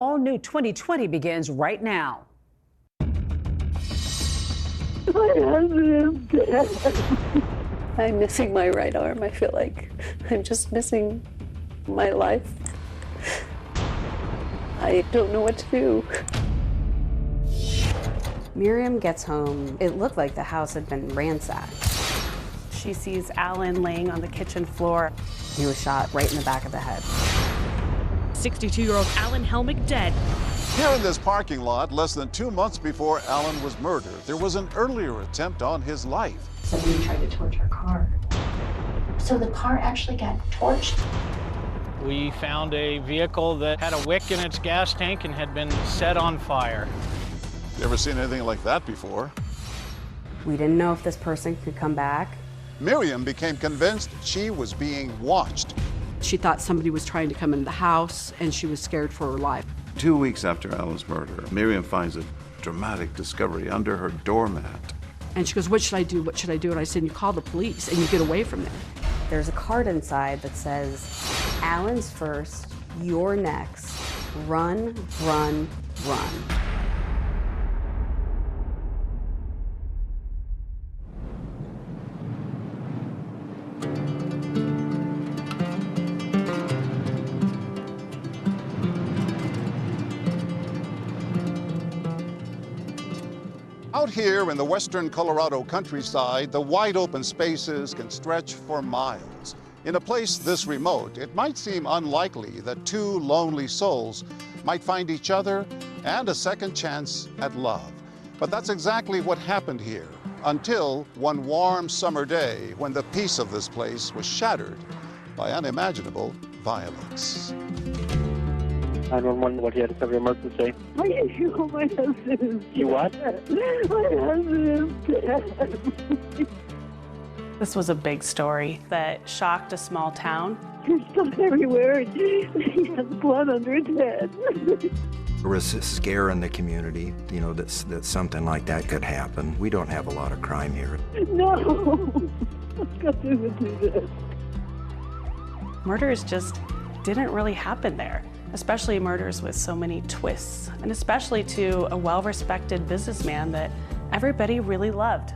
All new 2020 begins right now. My husband is dead. I'm missing my right arm. I feel like I'm just missing my life. I don't know what to do. Miriam gets home. It looked like the house had been ransacked. She sees Alan laying on the kitchen floor. He was shot right in the back of the head. 62-year-old Alan Helmick dead. Here in this parking lot, less than 2 months before Alan was murdered, there was an earlier attempt on his life. Somebody tried to torch our car. So the car actually got torched. We found a vehicle that had a wick in its gas tank and had been set on fire. You ever seen anything like that before? We didn't know if this person could come back. Miriam became convinced she was being watched. She thought somebody was trying to come into the house, and she was scared for her life. 2 weeks after Alan's murder, Miriam finds a dramatic discovery under her doormat. And she goes, "What should I do? What should I do?" And I said, "You call the police and you get away from there." There's a card inside that says, "Alan's first, you're next. Run, run, run." Out here in the western Colorado countryside, the wide open spaces can stretch for miles. In a place this remote, it might seem unlikely that two lonely souls might find each other and a second chance at love. But that's exactly what happened here, until one warm summer day when the peace of this place was shattered by unimaginable violence. 911, what do you have to cover your emergency? My husband is dead. You what? My husband is dead. This was a big story that shocked a small town. There's blood everywhere. He has blood under his head. There was a scare in the community, you know, that something like that could happen. We don't have a lot of crime here. No, I've got to do this. Murders just didn't really happen there, especially murders with so many twists, and especially to a well-respected businessman that everybody really loved.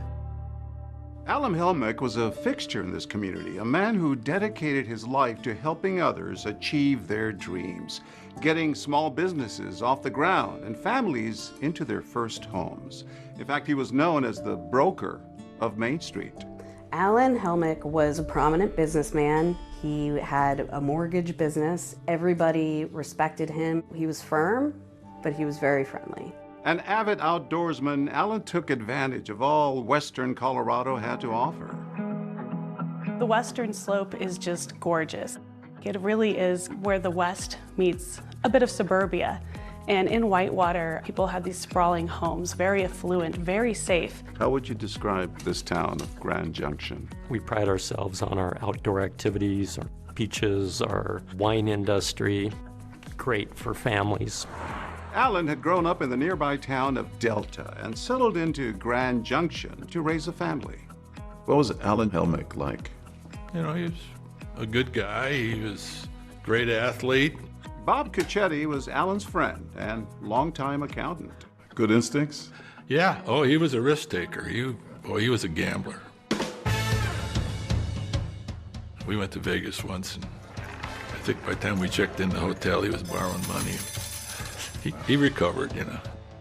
Alan Helmick was a fixture in this community, a man who dedicated his life to helping others achieve their dreams, getting small businesses off the ground and families into their first homes. In fact, he was known as the broker of Main Street. Alan Helmick was a prominent businessman. He had a mortgage business. Everybody respected him. He was firm, but he was very friendly. An avid outdoorsman, Alan took advantage of all western Colorado had to offer. The western slope is just gorgeous. It really is where the west meets a bit of suburbia. And in Whitewater, people have these sprawling homes, very affluent, very safe. How would you describe this town of Grand Junction? We pride ourselves on our outdoor activities, our beaches, our wine industry. Great for families. Alan had grown up in the nearby town of Delta and settled into Grand Junction to raise a family. What was Alan Helmick like? You know, he was a good guy. He was a great athlete. Bob Cacchetti was Alan's friend and longtime accountant. Good instincts? Yeah. Oh, he was a risk taker. He was a gambler. We went to Vegas once, and I think by the time we checked in the hotel, he was borrowing money. He recovered, you know.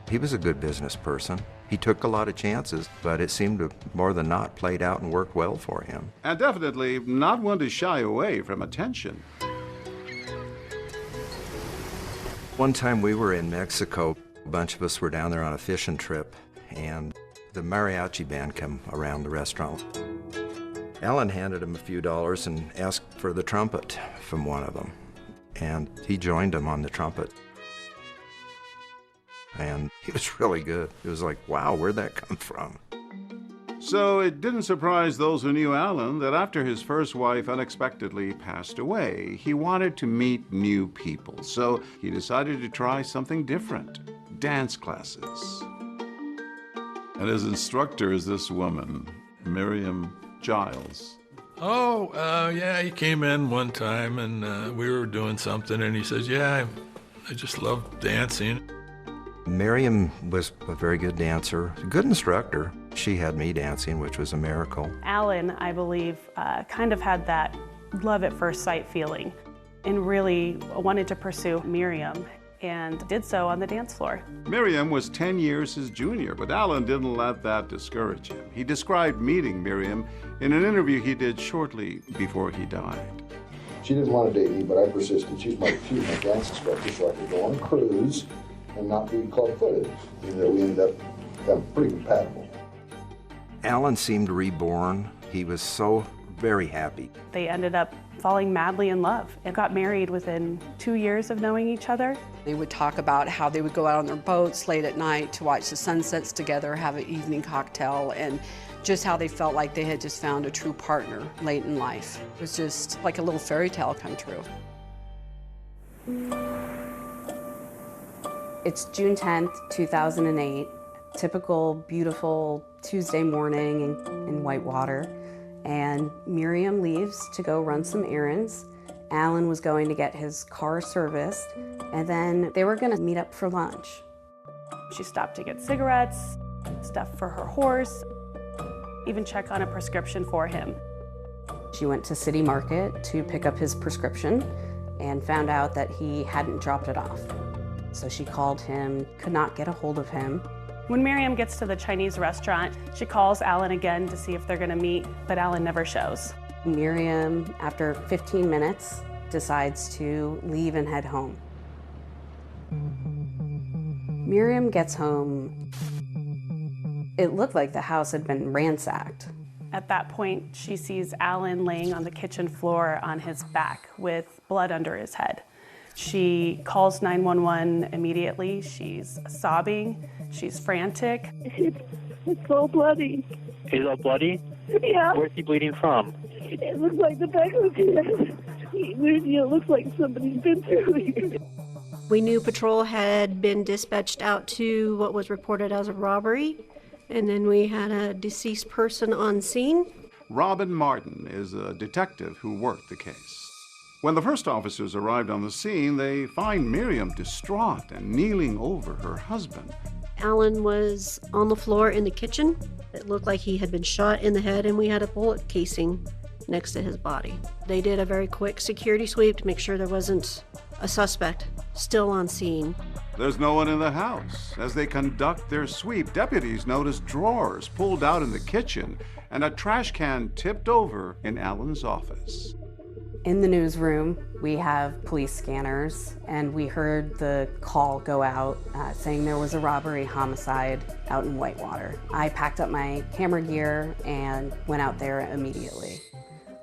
He was a good business person. He took a lot of chances, but it seemed to more than not played out and worked well for him. And definitely not one to shy away from attention. One time we were in Mexico. A bunch of us were down there on a fishing trip, and the mariachi band came around the restaurant. Alan handed him a few dollars and asked for the trumpet from one of them, and he joined him on the trumpet. And he was really good. It was like, wow, where'd that come from? So it didn't surprise those who knew Alan that after his first wife unexpectedly passed away, he wanted to meet new people. So he decided to try something different, dance classes. And his instructor is this woman, Miriam Giles. Oh, yeah, he came in one time and we were doing something and he says, yeah, I just loved dancing. Miriam was a very good dancer, a good instructor. She had me dancing, which was a miracle. Alan, I believe, kind of had that love at first sight feeling and really wanted to pursue Miriam and did so on the dance floor. Miriam was 10 years his junior, but Alan didn't let that discourage him. He described meeting Miriam in an interview he did shortly before he died. She didn't want to date me, but I persisted. She was my dance instructor, so I could go on a cruise and not be club-footed. And we ended up becoming pretty compatible. Alan seemed reborn. He was so very happy. They ended up falling madly in love and got married within 2 years of knowing each other. They would talk about how they would go out on their boats late at night to watch the sunsets together, have an evening cocktail, and just how they felt like they had just found a true partner late in life. It was just like a little fairy tale come true. It's June 10th, 2008, typical beautiful Tuesday morning in Whitewater, and Miriam leaves to go run some errands. Alan was going to get his car serviced, and then they were going to meet up for lunch. She stopped to get cigarettes, stuff for her horse, even check on a prescription for him. She went to City Market to pick up his prescription and found out that he hadn't dropped it off. So she called him, could not get a hold of him. When Miriam gets to the Chinese restaurant, she calls Alan again to see if they're gonna meet, but Alan never shows. Miriam, after 15 minutes, decides to leave and head home. Miriam gets home. It looked like the house had been ransacked. At that point, she sees Alan laying on the kitchen floor on his back with blood under his head. She calls 911 immediately. She's sobbing. She's frantic. It's all bloody. He's all bloody? Yeah. Where's he bleeding from? It looks like the back of his head. It looks like somebody's been through here. We knew patrol had been dispatched out to what was reported as a robbery, and then we had a deceased person on scene. Robin Martin is a detective who worked the case. When the first officers arrived on the scene, they find Miriam distraught and kneeling over her husband. Alan was on the floor in the kitchen. It looked like he had been shot in the head, and we had a bullet casing next to his body. They did a very quick security sweep to make sure there wasn't a suspect still on scene. There's no one in the house. As they conduct their sweep, deputies notice drawers pulled out in the kitchen and a trash can tipped over in Alan's office. In the newsroom, we have police scanners, and we heard the call go out saying there was a robbery homicide out in Whitewater. I packed up my camera gear and went out there immediately.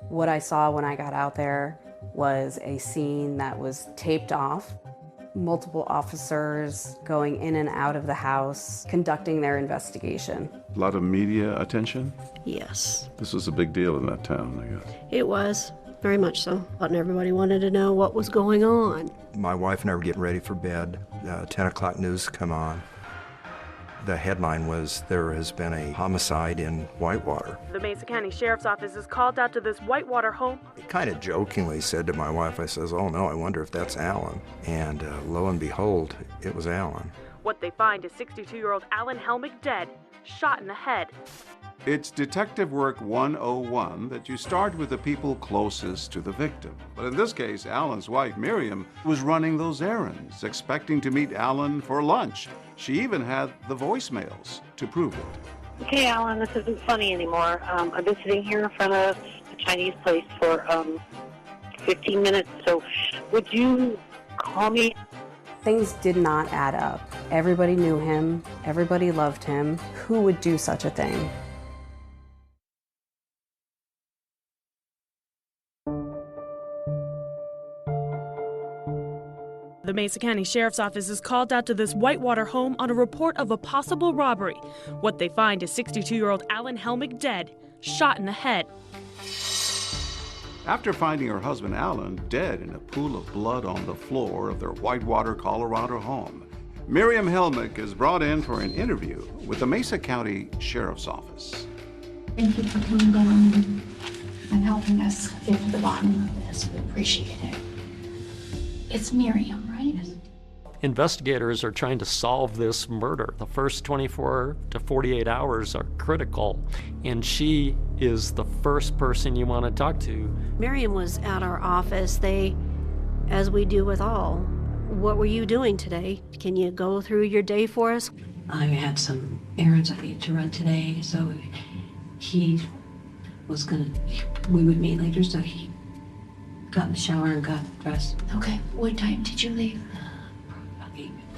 What I saw when I got out there was a scene that was taped off. Multiple officers going in and out of the house, conducting their investigation. A lot of media attention? Yes. This was a big deal in that town, I guess. It was. Very much so. And everybody wanted to know what was going on. My wife and I were getting ready for bed. 10 o'clock news come on. The headline was, there has been a homicide in Whitewater. The Mesa County Sheriff's Office is called out to this Whitewater home. I kind of jokingly said to my wife, I says, oh no, I wonder if that's Alan. And lo and behold, it was Alan. What they find is 62-year-old Alan Helmick dead, shot in the head. It's Detective Work 101 that you start with the people closest to the victim. But in this case, Alan's wife, Miriam, was running those errands, expecting to meet Alan for lunch. She even had the voicemails to prove it. Okay, Alan, this isn't funny anymore. I've been sitting here in front of a Chinese place for 15 minutes, so would you call me? Things did not add up. Everybody knew him. Everybody loved him. Who would do such a thing? The Mesa County Sheriff's Office is called out to this Whitewater home on a report of a possible robbery. What they find is 62-year-old Alan Helmick dead, shot in the head. After finding her husband Alan dead in a pool of blood on the floor of their Whitewater, Colorado home, Miriam Helmick is brought in for an interview with the Mesa County Sheriff's Office. Thank you for coming down and helping us get to the bottom of this. We appreciate it. It's Miriam, right? Investigators are trying to solve this murder. The first 24 to 48 hours are critical, and she is the first person you want to talk to. Miriam was at our office. As we do with all, what were you doing today? Can you go through your day for us? I had some errands I needed to run today, so he was we would meet later, so he got in the shower and got dressed. Okay, what time did you leave?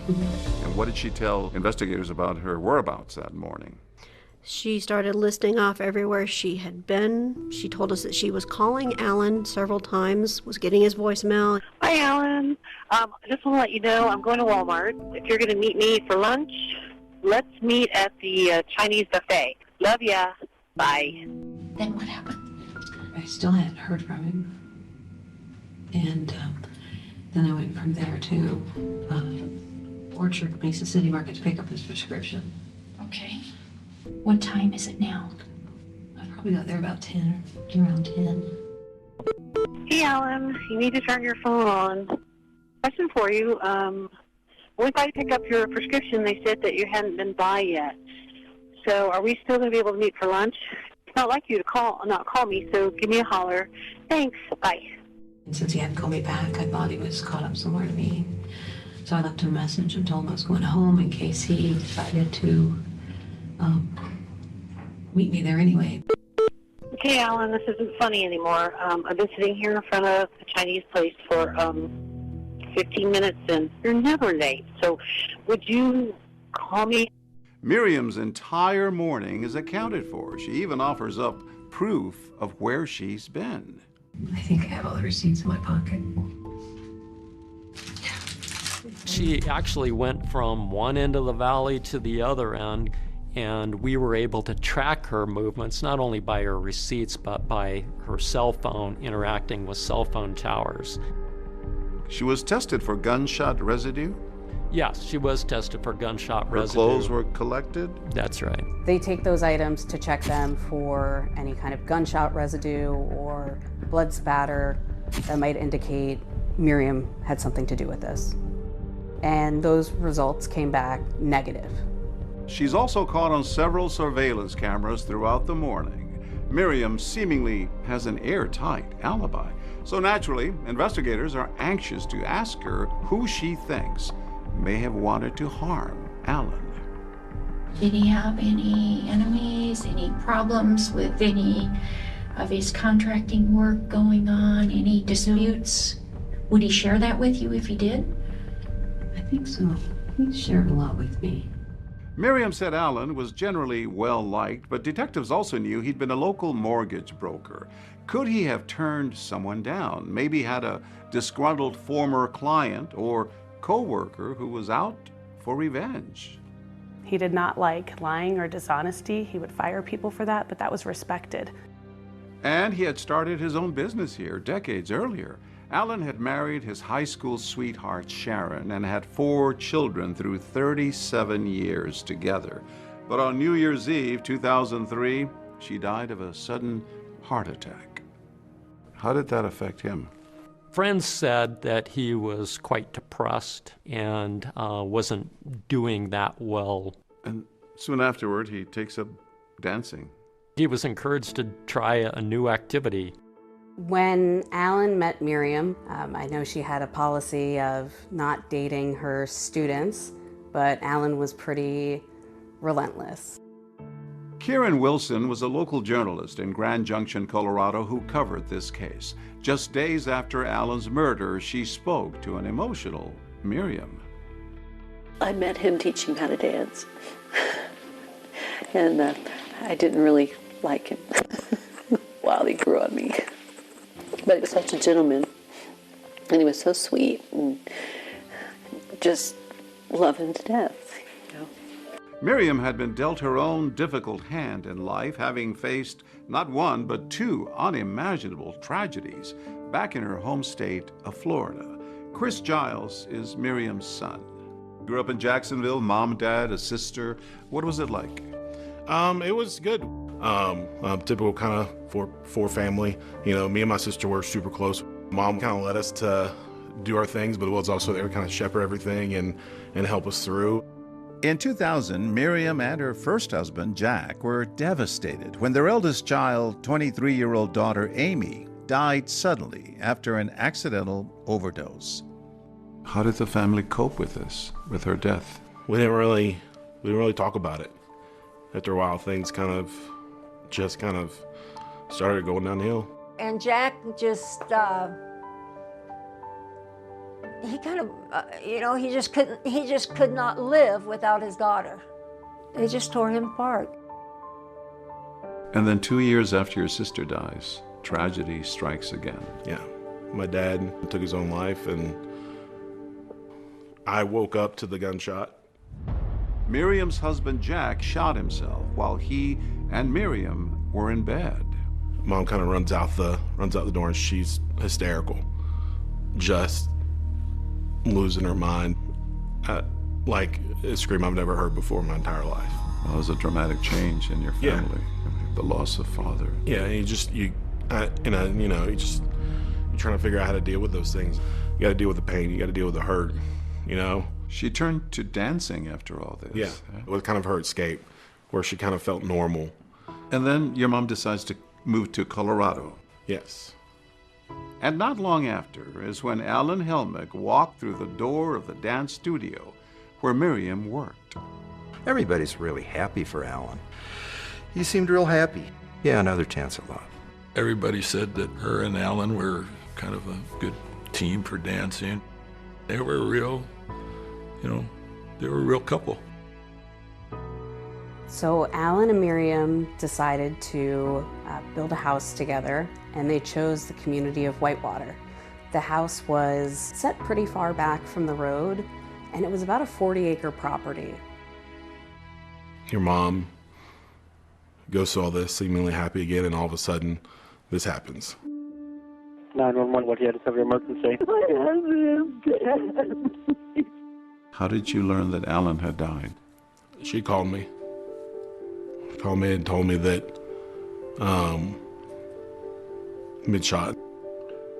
And what did she tell investigators about her whereabouts that morning? She started listing off everywhere she had been. She told us that she was calling Alan several times, was getting his voicemail. Hi, Alan. I just want to let you know I'm going to Walmart. If you're going to meet me for lunch, let's meet at the Chinese buffet. Love ya. Bye. Then what happened? I still hadn't heard from him. And then I went from there to Orchard, Mesa City Market to pick up his prescription. Okay. What time is it now? I probably got there about around 10. Hey, Alan. You need to turn your phone on. Question for you. When I pick up your prescription, they said that you hadn't been by yet. So are we still going to be able to meet for lunch? It's not like you to not call me, so give me a holler. Thanks. Bye. And since he hadn't called me back, I thought he was caught up somewhere to me. So I left him a message and told him I was going home in case he decided to meet me there anyway. Okay, Alan, this isn't funny anymore. I've been sitting here in front of a Chinese place for 15 minutes, and you're never late. So would you call me? Miriam's entire morning is accounted for. She even offers up proof of where she's been. I think I have all the receipts in my pocket. She actually went from one end of the valley to the other end, and we were able to track her movements not only by her receipts but by her cell phone interacting with cell phone towers. She was tested for gunshot residue? Yes, she was tested for gunshot residue. Her clothes were collected? That's right. They take those items to check them for any kind of gunshot residue or blood spatter that might indicate Miriam had something to do with this. And those results came back negative. She's also caught on several surveillance cameras throughout the morning. Miriam seemingly has an airtight alibi. So naturally, investigators are anxious to ask her who she thinks may have wanted to harm Alan. Did he have any enemies, any problems with any of his contracting work going on, any disputes? Would he share that with you if he did? I think so. He shared a lot with me. Miriam said Alan was generally well-liked, but detectives also knew he'd been a local mortgage broker. Could he have turned someone down? Maybe had a disgruntled former client or co-worker who was out for revenge. He did not like lying or dishonesty. He would fire people for that, but that was respected. And he had started his own business here decades earlier. Alan had married his high school sweetheart, Sharon, and had 4 children through 37 years together. But on New Year's Eve, 2003, she died of a sudden heart attack. How did that affect him? Friends said that he was quite depressed and wasn't doing that well. And soon afterward, he takes up dancing. He was encouraged to try a new activity. When Alan met Miriam, I know she had a policy of not dating her students, but Alan was pretty relentless. Kieran Wilson was a local journalist in Grand Junction, Colorado, who covered this case. Just days after Alan's murder, she spoke to an emotional Miriam. I met him teaching how to dance, and I didn't really like him while he grew on me. But he was such a gentleman, and he was so sweet, and just love him to death. You know? Miriam had been dealt her own difficult hand in life, having faced not one but 2 unimaginable tragedies back in her home state of Florida. Chris Giles is Miriam's son. Grew up in Jacksonville, mom, dad, a sister. What was it like? It was good. Typical kind of for family. You know, me and my sister were super close. Mom kind of led us to do our things, but it was also there to kind of shepherd everything and help us through. In 2000, Miriam and her first husband, Jack, were devastated when their eldest child, 23-year-old daughter Amy, died suddenly after an accidental overdose. How did the family cope with this, with her death? We didn't really talk about it. After a while, things kind of started going downhill. And Jack just, he kind of, he just could not live without his daughter. They just tore him apart. And then 2 years after your sister dies, tragedy strikes again. Yeah, my dad took his own life, and I woke up to the gunshot. Miriam's husband, Jack, shot himself while he and Miriam were in bed. Mom kind of runs out the door, and she's hysterical, just losing her mind, like a scream I've never heard before in my entire life. Well, it was a dramatic change in your family. Yeah. The loss of father. Yeah, and you're trying to figure out how to deal with those things. You got to deal with the pain. You got to deal with the hurt. She turned to dancing after all this. Yeah, it was kind of her escape, where she kind of felt normal. And then your mom decides to move to Colorado. Yes. And not long after is when Alan Helmick walked through the door of the dance studio where Miriam worked. Everybody's really happy for Alan. He seemed real happy. Yeah, another chance at love. Everybody said that her and Alan were kind of a good team for dancing. They were a real couple. So Alan and Miriam decided to build a house together, and they chose the community of Whitewater. The house was set pretty far back from the road, and it was about a 40-acre property. Your mom goes through all this, seemingly happy again, and all of a sudden, this happens. 911, what do you have to have your emergency? My husband is dead. How did you learn that Alan had died? She called me. And told me that he'd shot.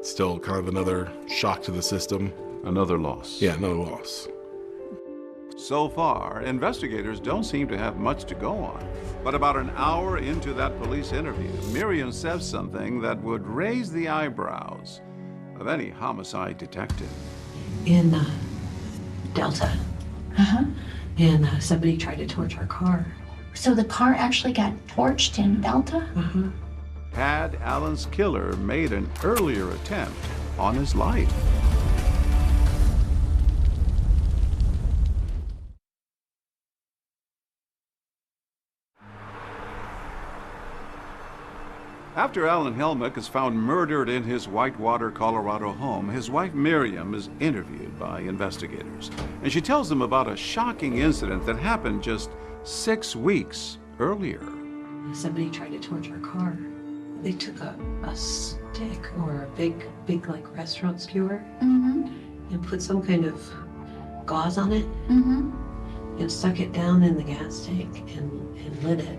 Still kind of another shock to the system. Another loss. Yeah, another loss. So far, investigators don't seem to have much to go on. But about an hour into that police interview, Miriam says something that would raise the eyebrows of any homicide detective. In Delta. And somebody tried to torch our car. So the car actually got torched in Delta? Had Alan's killer made an earlier attempt on his life? After Alan Helmick is found murdered in his Whitewater, Colorado home, his wife Miriam is interviewed by investigators. And she tells them about a shocking incident that happened just 6 weeks earlier. Somebody tried to torch our car. They took a stick or a big like restaurant skewer and put some kind of gauze on it and stuck it down in the gas tank and lit it.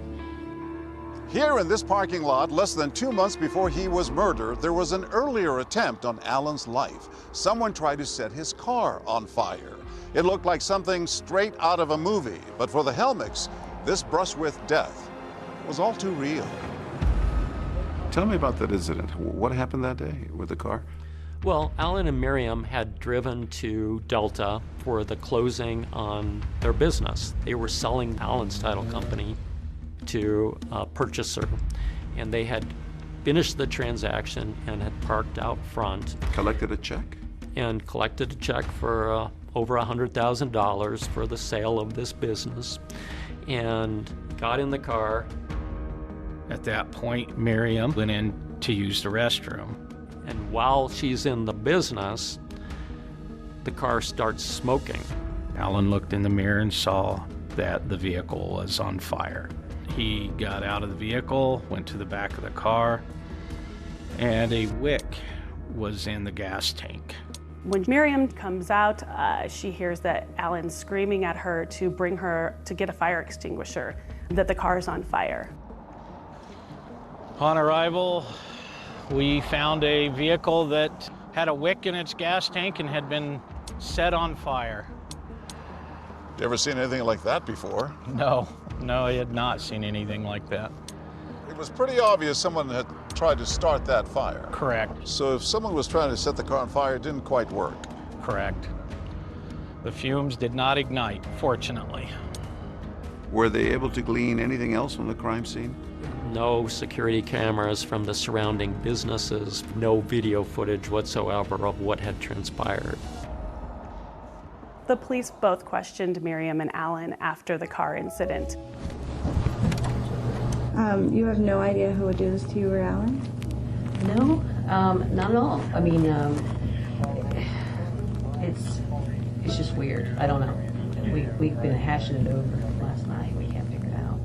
Here in this parking lot, less than 2 months before he was murdered, there was an earlier attempt on Alan's life. Someone tried to set his car on fire. It looked like something straight out of a movie, but for the Helmicks, this brush with death was all too real. Tell me about that incident. What happened that day with the car? Well, Alan and Miriam had driven to Delta for the closing on their business. They were selling Alan's title company to a purchaser, and they had finished the transaction and had parked out front. Collected a check? And collected a check for over $100,000 for the sale of this business, and got in the car. At that point, Miriam went in to use the restroom. And while she's in the business, the car starts smoking. Alan looked in the mirror and saw that the vehicle was on fire. He got out of the vehicle, went to the back of the car, and a wick was in the gas tank. When Miriam comes out, she hears that Alan's screaming at her to bring her to get a fire extinguisher, that the car is on fire. Upon arrival, we found a vehicle that had a wick in its gas tank and had been set on fire. You ever seen anything like that before? No, I had not seen anything like that. It was pretty obvious someone had tried to start that fire. Correct. So if someone was trying to set the car on fire, it didn't quite work. Correct. The fumes did not ignite, fortunately. Were they able to glean anything else from the crime scene? No security cameras from the surrounding businesses, no video footage whatsoever of what had transpired. The police both questioned Miriam and Alan after the car incident. You have no idea who would do this to you or Alan? No, not at all. I mean, it's just weird. I don't know. We've been hashing it over last night. We can't figure it out.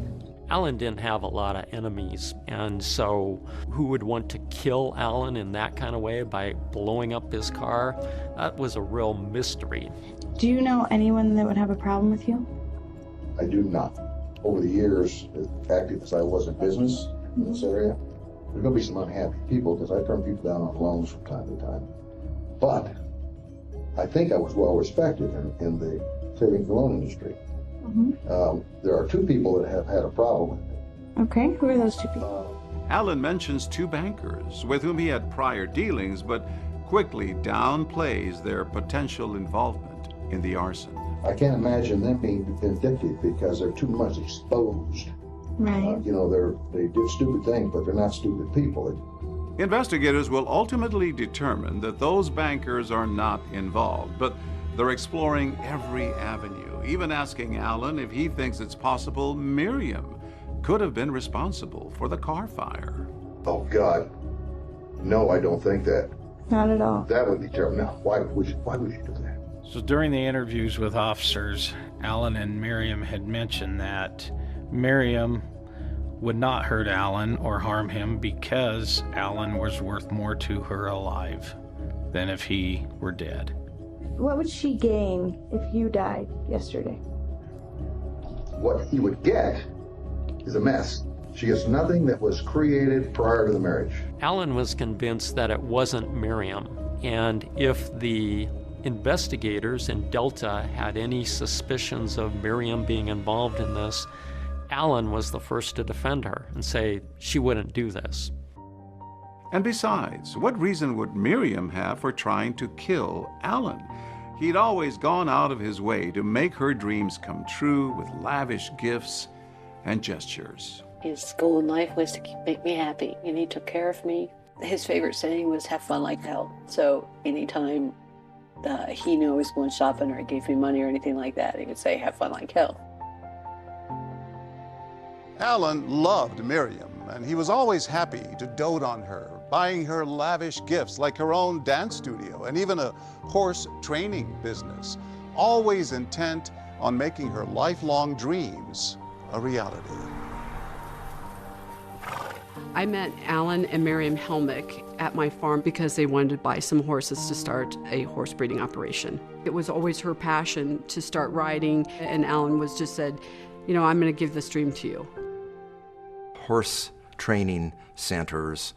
Alan didn't have a lot of enemies, and so who would want to kill Alan in that kind of way by blowing up his car? That was a real mystery. Do you know anyone that would have a problem with you? I do not. Over the years, as active as I was in business in this area, there's going to be some unhappy people because I turn people down on loans from time to time. But I think I was well respected in the savings and loan industry. There are two people that have had a problem with it. Okay, who are those two people? Alan mentions two bankers with whom he had prior dealings, but quickly downplays their potential involvement in the arson. I can't imagine them being vindictive because they're too much exposed. Right. They did stupid things, but they're not stupid people. Investigators will ultimately determine that those bankers are not involved, but they're exploring every avenue, even asking Alan if he thinks it's possible Miriam could have been responsible for the car fire. Oh, God. No, I don't think that. Not at all. That would be terrible. Now, why would you do that? So during the interviews with officers, Alan and Miriam had mentioned that Miriam would not hurt Alan or harm him because Alan was worth more to her alive than if he were dead. What would she gain if you died yesterday? What he would get is a mess. She gets nothing that was created prior to the marriage. Alan was convinced that it wasn't Miriam, and if the investigators in Delta had any suspicions of Miriam being involved in this, Alan was the first to defend her and say she wouldn't do this. And besides, what reason would Miriam have for trying to kill Alan? He'd always gone out of his way to make her dreams come true with lavish gifts and gestures. His goal in life was to make me happy, and he took care of me. His favorite saying was, have fun like hell. So anytime he knew I was going shopping or he gave me money or anything like that, he would say, have fun like hell. Alan loved Miriam, and he was always happy to dote on her, buying her lavish gifts like her own dance studio and even a horse training business, always intent on making her lifelong dreams a reality. I met Alan and Miriam Helmick at my farm because they wanted to buy some horses to start a horse breeding operation. It was always her passion to start riding, and Alan was just said, I'm going to give this dream to you. Horse training centers,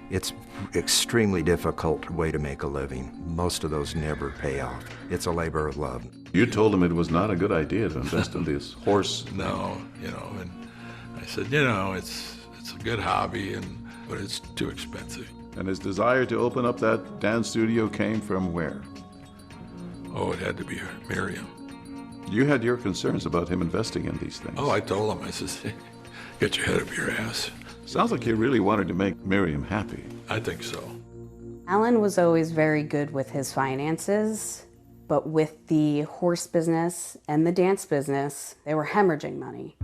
it's extremely difficult way to make a living. Most of those never pay off. It's a labor of love. You told him it was not a good idea to invest in this horse. No, and I said, it's a good hobby, but it's too expensive. And his desire to open up that dance studio came from where? Oh, it had to be Miriam. You had your concerns about him investing in these things. Oh, I told him, I said, get your head up your ass. Sounds like you really wanted to make Miriam happy. I think so. Alan was always very good with his finances, but with the horse business and the dance business, they were hemorrhaging money.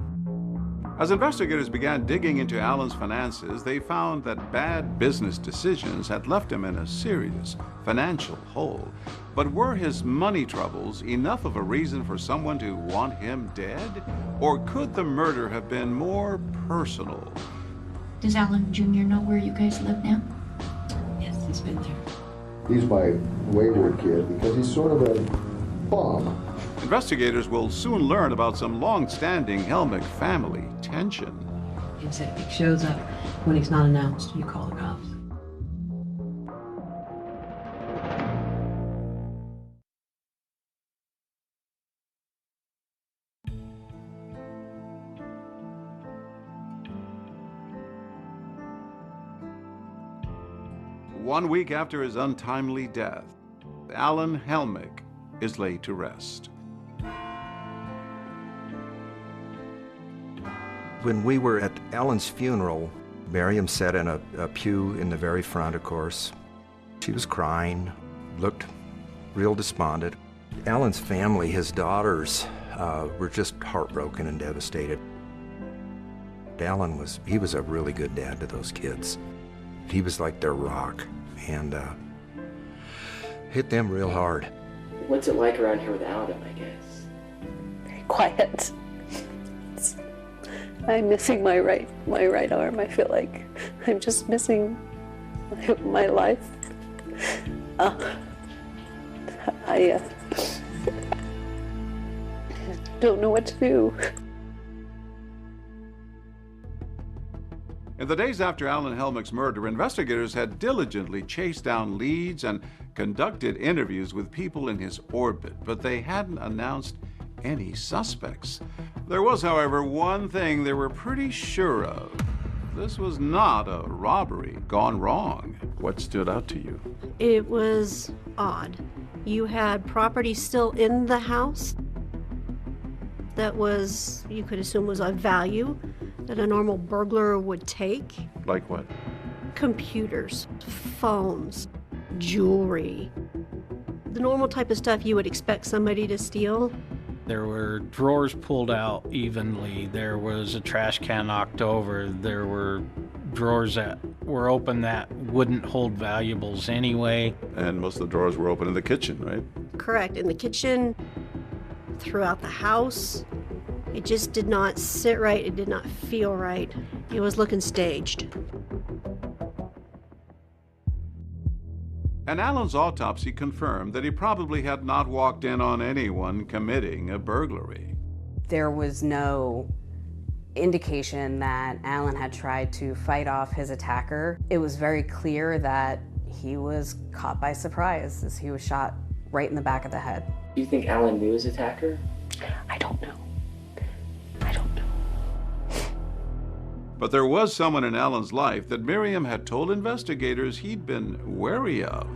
As investigators began digging into Alan's finances, they found that bad business decisions had left him in a serious financial hole. But were his money troubles enough of a reason for someone to want him dead? Or could the murder have been more personal? Does Alan Jr. know where you guys live now? Yes, he's been there. He's my wayward kid because he's sort of a bum. Investigators will soon learn about some long-standing Helmick family tension. He said if he shows up when he's not announced, you call the cops. 1 week after his untimely death, Alan Helmick is laid to rest. When we were at Alan's funeral, Miriam sat in a pew in the very front, of course. She was crying, looked real despondent. Alan's family, his daughters, were just heartbroken and devastated. Alan was a really good dad to those kids. He was like their rock, and hit them real hard. What's it like around here without him, I guess? Very quiet. I'm missing my right arm. I feel like I'm just missing my life. I don't know what to do. In the days after Alan Helmick's murder, investigators had diligently chased down leads and conducted interviews with people in his orbit, but they hadn't announced any suspects. There was, however, one thing they were pretty sure of. This was not a robbery gone wrong. What stood out to you? It was odd. You had property still in the house that was, you could assume, was of value that a normal burglar would take. Like what? Computers, phones, jewelry. The normal type of stuff you would expect somebody to steal. There were drawers pulled out evenly. There was a trash can knocked over. There were drawers that were open that wouldn't hold valuables anyway. And most of the drawers were open in the kitchen, right? Correct. In the kitchen, throughout the house. It just did not sit right. It did not feel right. It was looking staged. And Alan's autopsy confirmed that he probably had not walked in on anyone committing a burglary. There was no indication that Alan had tried to fight off his attacker. It was very clear that he was caught by surprise as he was shot right in the back of the head. Do you think Alan knew his attacker? I don't know. But there was someone in Alan's life that Miriam had told investigators he'd been wary of.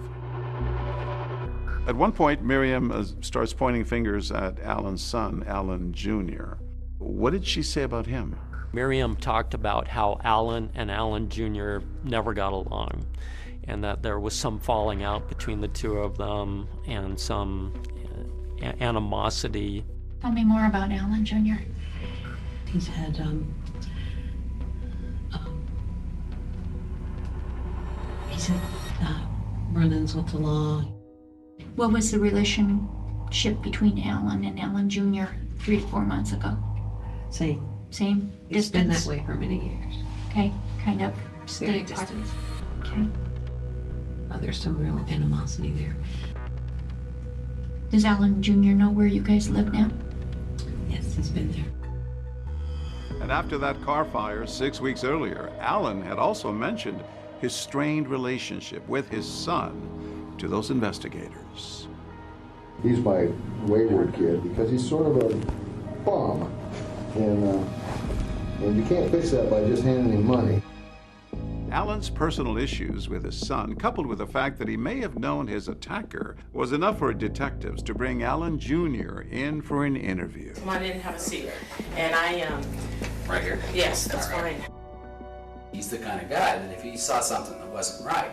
At one point, Miriam starts pointing fingers at Alan's son, Alan Jr. What did she say about him? Miriam talked about how Alan and Alan Jr. never got along, and that there was some falling out between the two of them and some animosity. Tell me more about Alan Jr. He's had run-ins with the law. What was the relationship between Alan and Alan Jr. 3 to 4 months ago? Same. Same It's distance? been that way for many years. Okay, kind of Very steady apart. distant. Okay. There's some real animosity there. Does Alan Jr. know where you guys live now? Yes, he's been there. And after that car fire 6 weeks earlier, Alan had also mentioned his strained relationship with his son to those investigators. He's my wayward kid because he's sort of a bum. And you can't fix that by just handing him money. Alan's personal issues with his son, coupled with the fact that he may have known his attacker, was enough for detectives to bring Alan Jr. in for an interview. Come on in and have a seat. And I, Right here? yes, that's All right. fine. He's the kind of guy that if he saw something that wasn't right,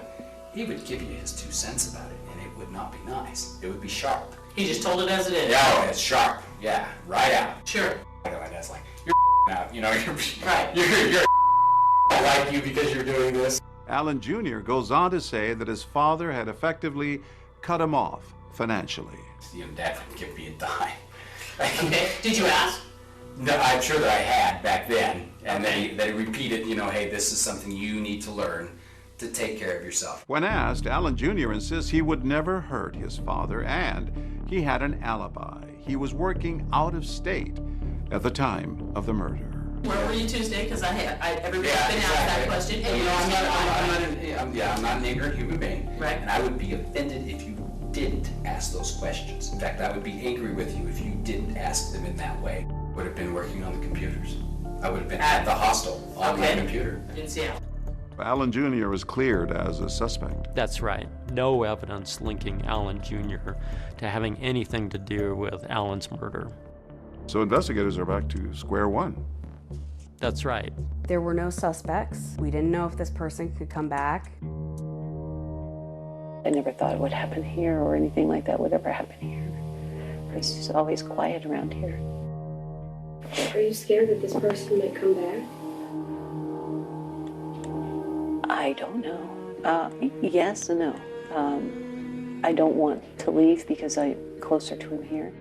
he would give you his 2 cents about it, and it would not be nice. It would be sharp. He just told it as it is. Yeah, it's sharp. Yeah, right out. Sure. My dad's like, you're out. You know, you're right. You're I like you because you're doing this. Alan Jr. goes on to say that his father had effectively cut him off financially. Your dad wouldn't give me a dime. Okay. Did you ask? No, I'm sure that I had back then, and then he repeated, you know, hey, this is something you need to learn to take care of yourself. When asked, Alan Jr. insists he would never hurt his father, and he had an alibi. He was working out of state at the time of the murder. Where were you Tuesday? Because everybody's been asked that question. And You know, I'm not an ignorant human being. Right. And I would be offended if you didn't ask those questions. In fact, I would be angry with you if you didn't ask them in that way. Would have been working on the computers. I would have been at the hostel on my computer. In Seattle. Alan Jr. was cleared as a suspect. That's right. No evidence linking Alan Jr. to having anything to do with Alan's murder. So investigators are back to square one. That's right. There were no suspects. We didn't know if this person could come back. I never thought it would happen here or anything like that would ever happen here. It's just always quiet around here. Are you scared that this person might come back? I don't know. Yes and no. I don't want to leave because I'm closer to him here.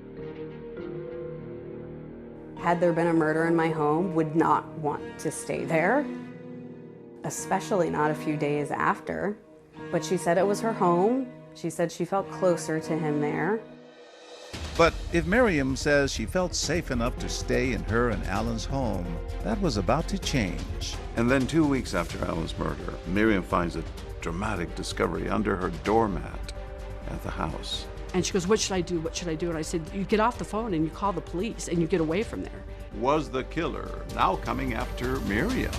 Had there been a murder in my home, would not want to stay there, especially not a few days after. But she said it was her home. She said she felt closer to him there. But if Miriam says she felt safe enough to stay in her and Alan's home, that was about to change. And then 2 weeks after Alan's murder, Miriam finds a dramatic discovery under her doormat at the house. And she goes, what should I do? What should I do? And I said, you get off the phone and you call the police and you get away from there. Was the killer now coming after Miriam?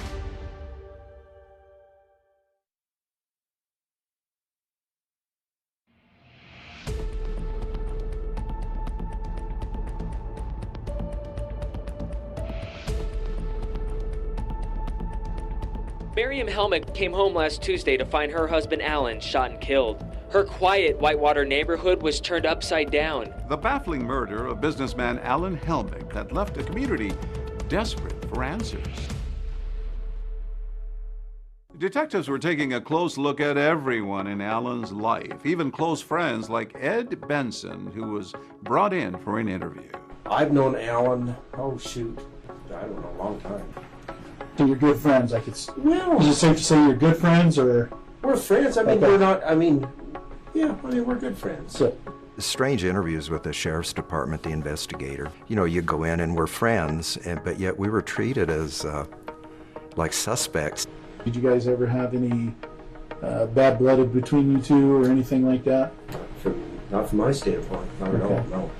Miriam Helmick came home last Tuesday to find her husband Alan shot and killed. Her quiet Whitewater neighborhood was turned upside down. The baffling murder of businessman Alan Helmick had left a community desperate for answers. Detectives were taking a close look at everyone in Alan's life, even close friends like Ed Benson, who was brought in for an interview. I've known Alan, I don't know, a long time. So you're good friends, well, is it safe to say you're good friends, or? We're friends, we're not, we're good friends. So. Strange interviews with the sheriff's department, the investigator. You know, you go in and we're friends, but yet we were treated as like suspects. Did you guys ever have any bad blood between you two or anything like that? Not from my standpoint, not at all, no.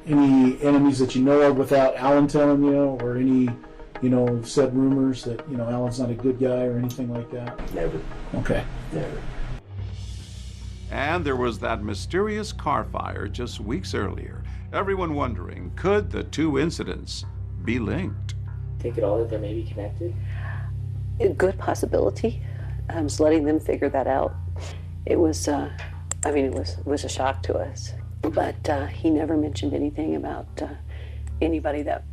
Any enemies that you know of without Alan telling you, or any, said rumors that, Alan's not a good guy or anything like that? Never. Okay. Never. And there was that mysterious car fire just weeks earlier. Everyone wondering, could the two incidents be linked? Take it all that they may be connected? A good possibility. I was letting them figure that out. It was, it was a shock to us. But he never mentioned anything about anybody that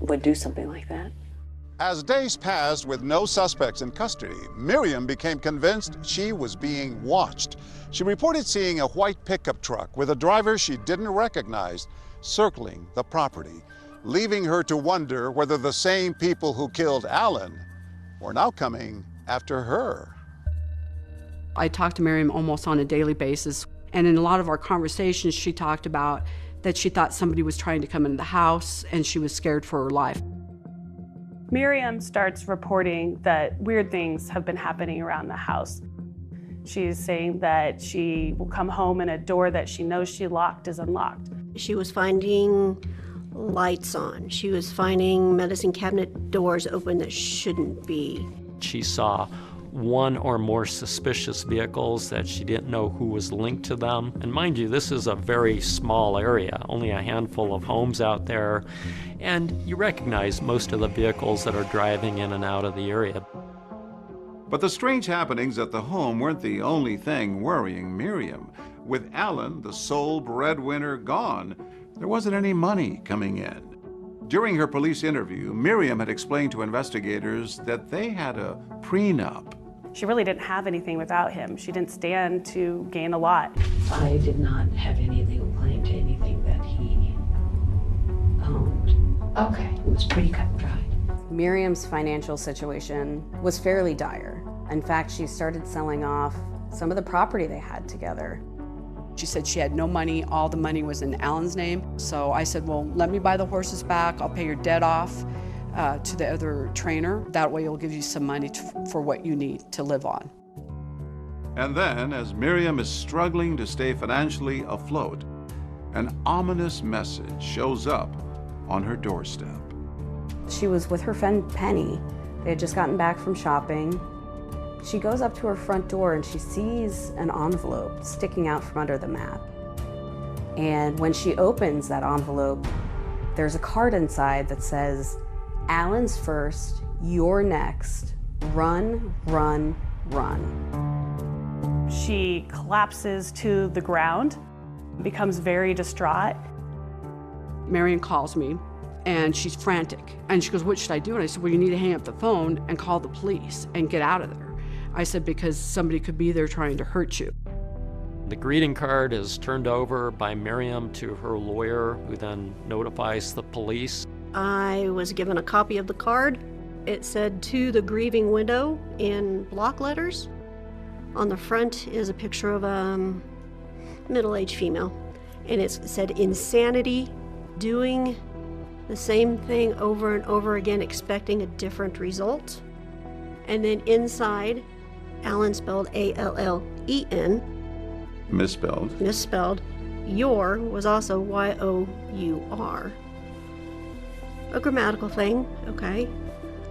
would do something like that. As days passed with no suspects in custody, Miriam became convinced she was being watched. She reported seeing a white pickup truck with a driver she didn't recognize circling the property, leaving her to wonder whether the same people who killed Alan were now coming after her. I talked to Miriam almost on a daily basis, and in a lot of our conversations, she talked about that she thought somebody was trying to come into the house and she was scared for her life. Miriam starts reporting that weird things have been happening around the house. She's saying that she will come home and a door that she knows she locked is unlocked. She was finding lights on. She was finding medicine cabinet doors open that shouldn't be. She saw one or more suspicious vehicles that she didn't know who was linked to them. And mind you, this is a very small area, only a handful of homes out there. And you recognize most of the vehicles that are driving in and out of the area. But the strange happenings at the home weren't the only thing worrying Miriam. With Alan, the sole breadwinner, gone, there wasn't any money coming in. During her police interview, Miriam had explained to investigators that they had a prenup. She really didn't have anything without him. She didn't stand to gain a lot. I did not have any legal claim to anything that he owned. Okay. It was pretty cut and dry. Miriam's financial situation was fairly dire. In fact, she started selling off some of the property they had together. She said she had no money, all the money was in Alan's name. So I said, well, let me buy the horses back, I'll pay your debt off to the other trainer. That way it'll give you some money for what you need to live on. And then, as Miriam is struggling to stay financially afloat, an ominous message shows up on her doorstep. She was with her friend Penny. They had just gotten back from shopping. She goes up to her front door and she sees an envelope sticking out from under the mat. And when she opens that envelope, there's a card inside that says, "Alan's first, you're next. Run, run, run." She collapses to the ground, becomes very distraught. Miriam calls me and she's frantic. And she goes, "What should I do?" And I said, "Well, you need to hang up the phone and call the police and get out of there." I said, "Because somebody could be there trying to hurt you." The greeting card is turned over by Miriam to her lawyer, who then notifies the police. I was given a copy of the card. It said, "To the grieving widow," in block letters. On the front is a picture of a middle-aged female. And it said, "Insanity, doing the same thing over and over again, expecting a different result." And then inside, Alan spelled A-L-L-E-N. Misspelled. Misspelled. Your was also Y-O-U-R. A grammatical thing, okay.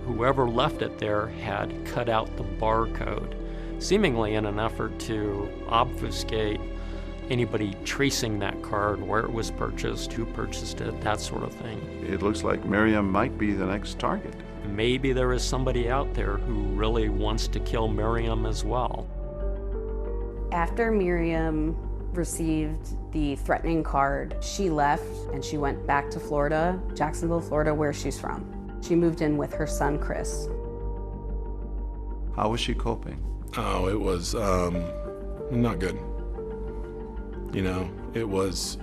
Whoever left it there had cut out the barcode, seemingly in an effort to obfuscate anybody tracing that card, where it was purchased, who purchased it, that sort of thing. It looks like Miriam might be the next target. Maybe there is somebody out there who really wants to kill Miriam as well. After Miriam received the threatening card, she left and she went back to Florida, Jacksonville, Florida, where she's from. She moved in with her son, Chris. How was she coping? Oh, it was not good. You know, there was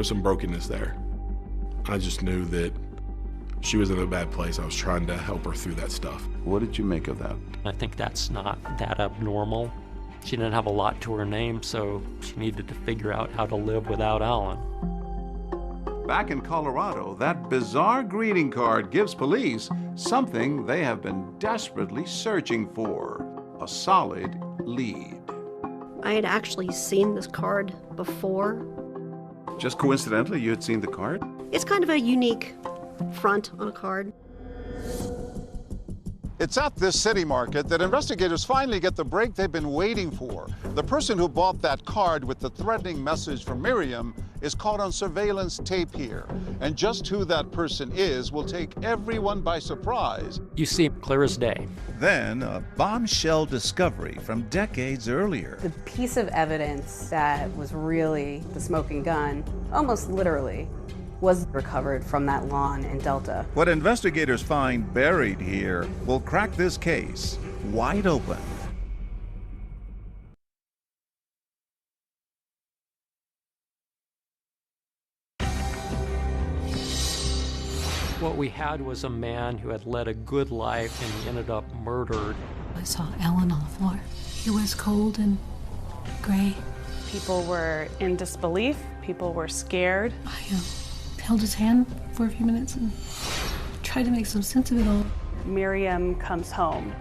some brokenness there. I just knew that she was in a bad place. I was trying to help her through that stuff. What did you make of that? I think that's not that abnormal. She didn't have a lot to her name, so she needed to figure out how to live without Alan. Back in Colorado, that bizarre greeting card gives police something they have been desperately searching for: a solid lead. I had actually seen this card before. Just coincidentally, you had seen the card? It's kind of a unique front on a card. It's at this city market that investigators finally get the break they've been waiting for. The person who bought that card with the threatening message from Miriam is caught on surveillance tape here. And just who that person is will take everyone by surprise. You see it clear as day. Then a bombshell discovery from decades earlier. The piece of evidence that was really the smoking gun, almost literally, was recovered from that lawn in Delta. What investigators find buried here will crack this case wide open. What we had was a man who had led a good life and he ended up murdered. I saw Alan on the floor. He was cold and gray. People were in disbelief. People were scared. I held his hand for a few minutes and tried to make some sense of it all. Miriam comes home.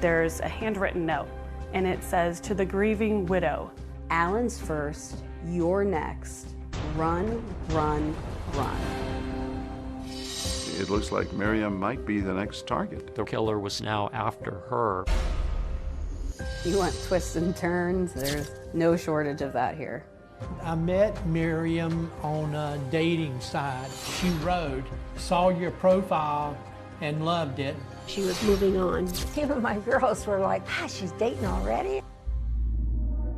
There's a handwritten note, and it says, "To the grieving widow." Alan's first, you're next. Run, run, run. It looks like Miriam might be the next target. The killer was now after her. You want twists and turns? There's no shortage of that here. I met Miriam on a dating site. She wrote, "Saw your profile and loved it." She was moving on. Even my girls were like, she's dating already?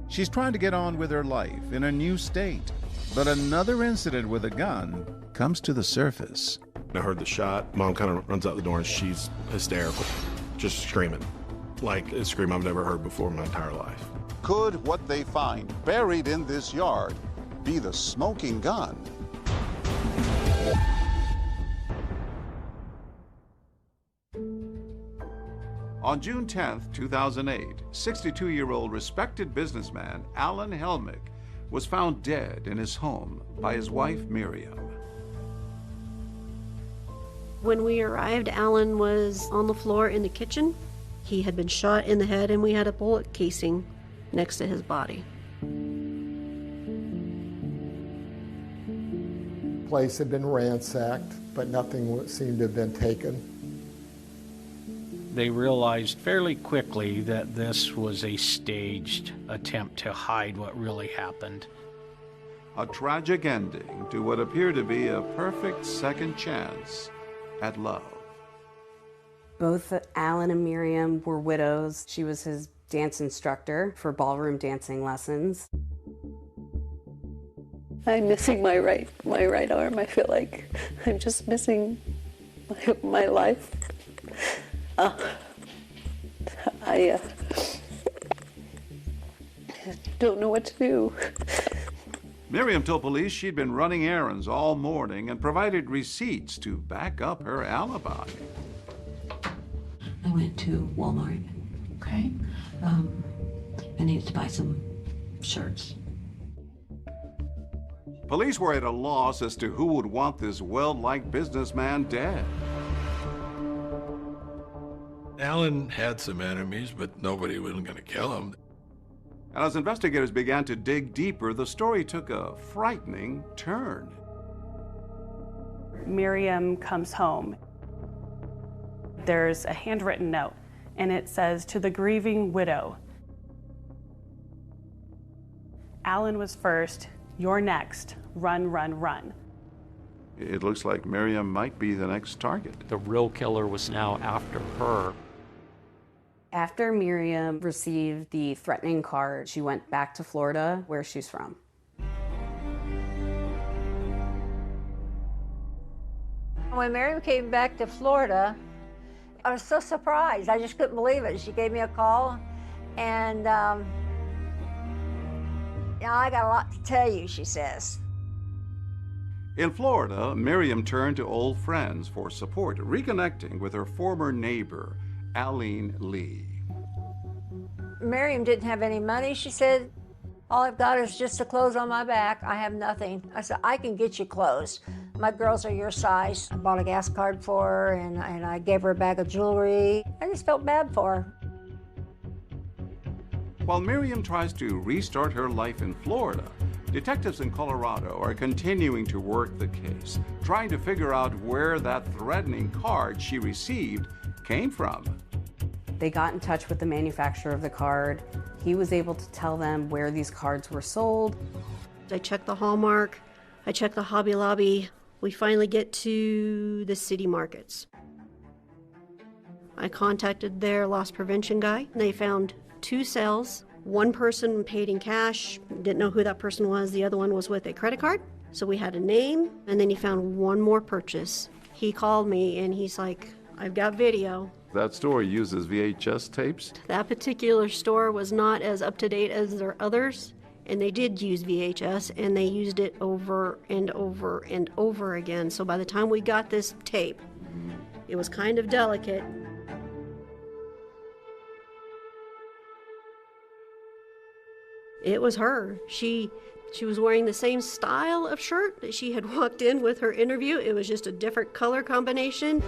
She's trying to get on with her life in a new state. But another incident with a gun comes to the surface. I heard the shot. Mom kind of runs out the door and she's hysterical, just screaming. Like a scream I've never heard before in my entire life. Could what they find buried in this yard be the smoking gun? On June 10th, 2008, 62-year-old respected businessman Alan Helmick was found dead in his home by his wife Miriam. When we arrived, Alan was on the floor in the kitchen. He had been shot in the head and we had a bullet casing next to his body. The place had been ransacked, but nothing seemed to have been taken. They realized fairly quickly that this was a staged attempt to hide what really happened. A tragic ending to what appeared to be a perfect second chance at love. Both Alan and Miriam were widows. She was his dance instructor for ballroom dancing lessons. I'm missing my right arm. I feel like I'm just missing my life. I don't know what to do. Miriam told police she'd been running errands all morning and provided receipts to back up her alibi. I went to Walmart. Okay. I needed to buy some shirts. Police were at a loss as to who would want this well-liked businessman dead. Alan had some enemies, but nobody was going to kill him. And as investigators began to dig deeper, the story took a frightening turn. Miriam comes home. There's a handwritten note, and it says, "To the grieving widow. Alan was first, you're next. Run, run, run." It looks like Miriam might be the next target. The real killer was now after her. After Miriam received the threatening card, she went back to Florida, where she's from. When Miriam came back to Florida, I was so surprised. I just couldn't believe it. She gave me a call, and I got a lot to tell you, she says. In Florida, Miriam turned to old friends for support, reconnecting with her former neighbor, Aline Lee. Miriam didn't have any money. She said, "All I've got is just the clothes on my back. I have nothing." I said, "I can get you clothes. My girls are your size." I bought a gas card for her, and I gave her a bag of jewelry. I just felt bad for her. While Miriam tries to restart her life in Florida, detectives in Colorado are continuing to work the case, trying to figure out where that threatening card she received came from. They got in touch with the manufacturer of the card. He was able to tell them where these cards were sold. I checked the Hallmark, I checked the Hobby Lobby. We finally get to the city markets. I contacted their loss prevention guy. They found 2 sales. One person paid in cash, didn't know who that person was. The other one was with a credit card. So we had a name, and then he found one more purchase. He called me and he's like, "I've got video." That store uses VHS tapes? That particular store was not as up-to-date as their others, and they did use VHS, and they used it over and over and over again. So by the time we got this tape, it was kind of delicate. It was her. She was wearing the same style of shirt that she had walked in with her interview. It was just a different color combination.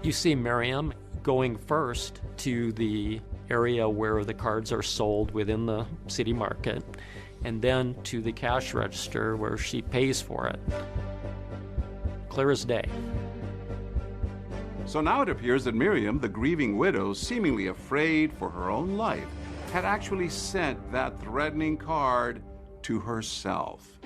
You see Miriam going first to the area where the cards are sold within the city market, and then to the cash register where she pays for it. Clear as day. So now it appears that Miriam, the grieving widow, seemingly afraid for her own life, had actually sent that threatening card to herself.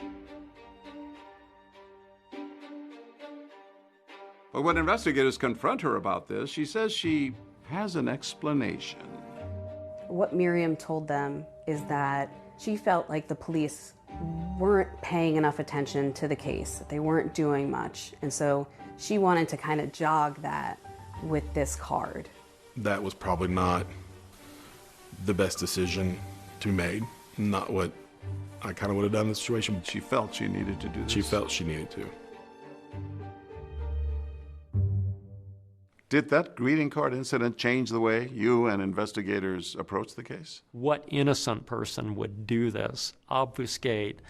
But when investigators confront her about this, she says she has an explanation. What Miriam told them is that she felt like the police weren't paying enough attention to the case. They weren't doing much. And so she wanted to kind of jog that with this card. That was probably not the best decision to be made. Not what I kind of would have done in the situation. She felt she needed to do this. She felt she needed to. Did that greeting card incident change the way you and investigators approach the case? What innocent person would do this? Obfuscate,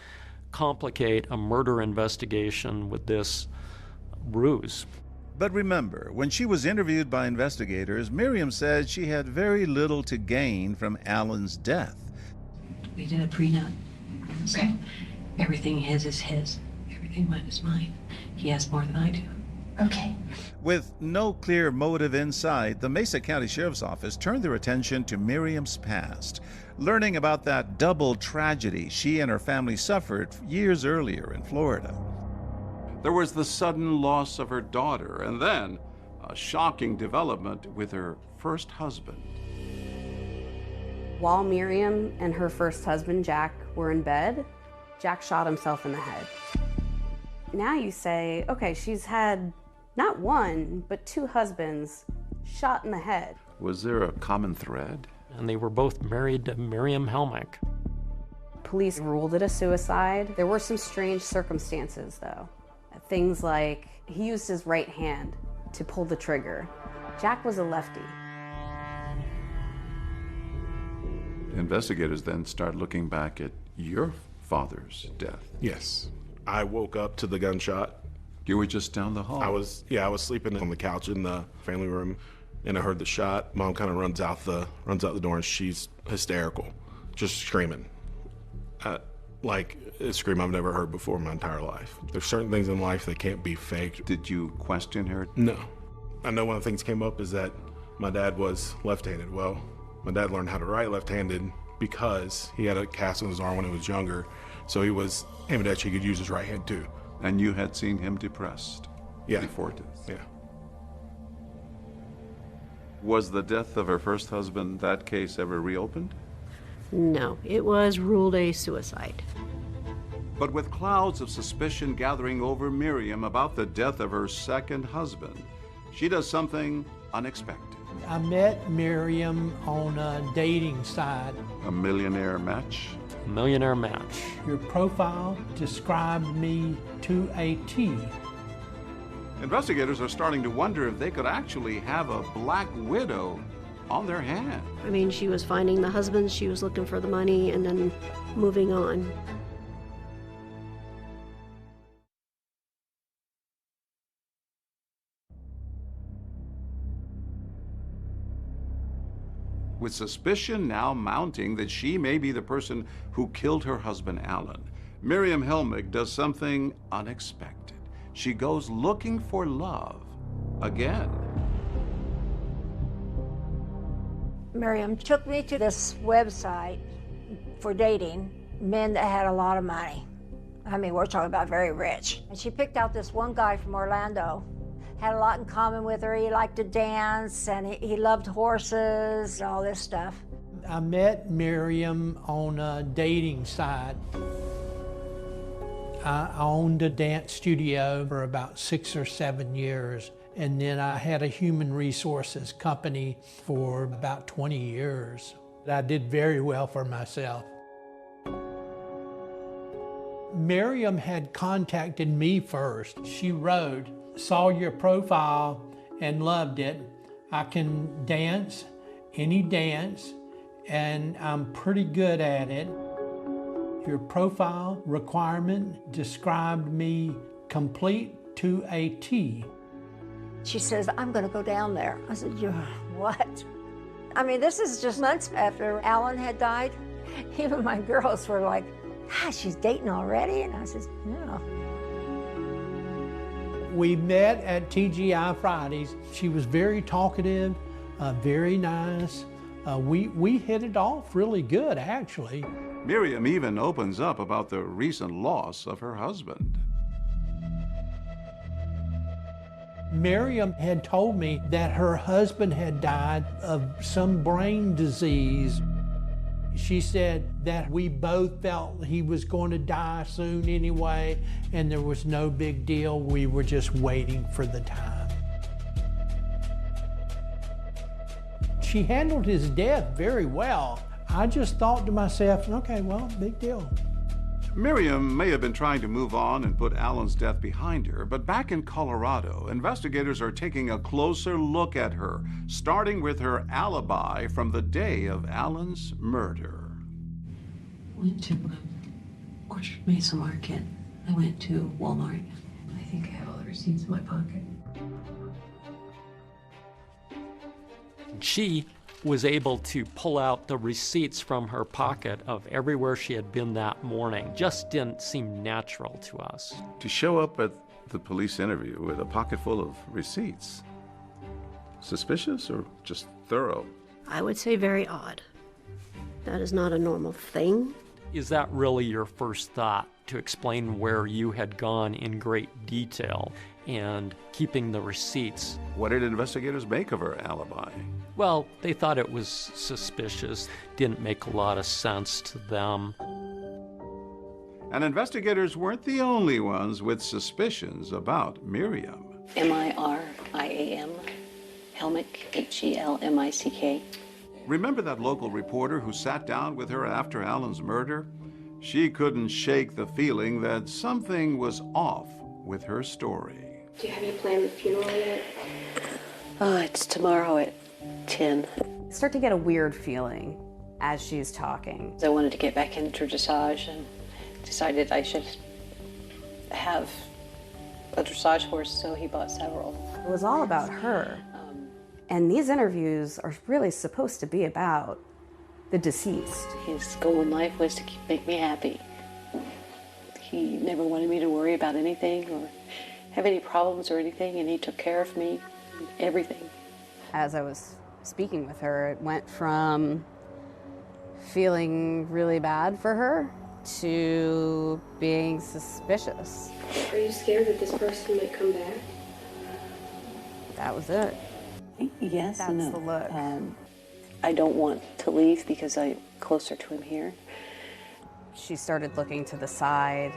complicate a murder investigation with this ruse? But remember, when she was interviewed by investigators, Miriam said she had very little to gain from Alan's death. We did a prenup. So everything his is his. Everything mine is mine. He has more than I do. Okay. With no clear motive in sight, the Mesa County Sheriff's Office turned their attention to Miriam's past, learning about that double tragedy she and her family suffered years earlier in Florida. There was the sudden loss of her daughter, and then a shocking development with her first husband. While Miriam and her first husband, Jack, were in bed, Jack shot himself in the head. Now you say, okay, she's had not one, but two husbands shot in the head. Was there a common thread? And they were both married to Miriam Helmick. Police ruled it a suicide. There were some strange circumstances, though. Things like he used his right hand to pull the trigger. Jack was a lefty. Investigators then start looking back at your father's death. Yes. I woke up to the gunshot. You were just down the hall. I was sleeping on the couch in the family room, and I heard the shot. Mom kind of runs out the door, and she's hysterical, just screaming, like a scream I've never heard before in my entire life. There's certain things in life that can't be faked. Did you question her? No. I know one of the things came up is that my dad was left-handed. Well, my dad learned how to write left-handed because he had a cast on his arm when he was younger, so he was ambidextrous. He could use his right hand too. And you had seen him depressed before this? Yeah. Was the death of her first husband, that case, ever reopened? No, it was ruled a suicide. But with clouds of suspicion gathering over Miriam about the death of her second husband, she does something unexpected. I met Miriam on a dating site. A millionaire match? A millionaire match. Your profile described me to a T. Investigators are starting to wonder if they could actually have a black widow on their hands. I mean, she was finding the husband, she was looking for the money, and then moving on. With suspicion now mounting that she may be the person who killed her husband, Alan, Miriam Helmick does something unexpected. She goes looking for love again. Miriam took me to this website for dating men that had a lot of money. I mean, we're talking about very rich. And she picked out this one guy from Orlando. Had a lot in common with her. He liked to dance, and he loved horses, and all this stuff. I met Miriam on a dating site. I owned a dance studio for about 6 or 7 years, and then I had a human resources company for about 20 years. I did very well for myself. Miriam had contacted me first. She wrote, "Saw your profile and loved it. I can dance, any dance, and I'm pretty good at it. Your profile requirement described me complete to a T." She says, "I'm going to go down there." I said, "You're what?" I mean, this is just months after Alan had died. Even my girls were like, "God, she's dating already?" And I said, "No." We met at TGI Fridays. She was very talkative, very nice. We hit it off really good, actually. Miriam even opens up about the recent loss of her husband. Miriam had told me that her husband had died of some brain disease. She said that we both felt he was going to die soon anyway, and there was no big deal. We were just waiting for the time. She handled his death very well. I just thought to myself, okay, well, big deal. Miriam may have been trying to move on and put Alan's death behind her, but back in Colorado, investigators are taking a closer look at her, starting with her alibi from the day of Alan's murder. Went to Orchard Mesa Market. I went to Walmart. I think I have all the receipts in my pocket. She was able to pull out the receipts from her pocket of everywhere she had been that morning. Just didn't seem natural to us. To show up at the police interview with a pocket full of receipts. Suspicious or just thorough? I would say very odd. That is not a normal thing. Is that really your first thought, to explain where you had gone in great detail and keeping the receipts? What did investigators make of her alibi? Well, they thought it was suspicious, didn't make a lot of sense to them. And investigators weren't the only ones with suspicions about Miriam. Miriam, Helmick, Helmick. Remember that local reporter who sat down with her after Alan's murder? She couldn't shake the feeling that something was off with her story. Have you planned the funeral yet? Oh, it's tomorrow at 10. I start to get a weird feeling as she's talking. I wanted to get back into dressage and decided I should have a dressage horse, so he bought several. It was all about her. And these interviews are really supposed to be about the deceased. His goal in life was to make me happy. He never wanted me to worry about anything or have any problems or anything, and he took care of me, everything. As I was speaking with her, it went from feeling really bad for her to being suspicious. Are you scared that this person might come back? That was it. Yes and no. That's the look. I don't want to leave because I'm closer to him here. She started looking to the side.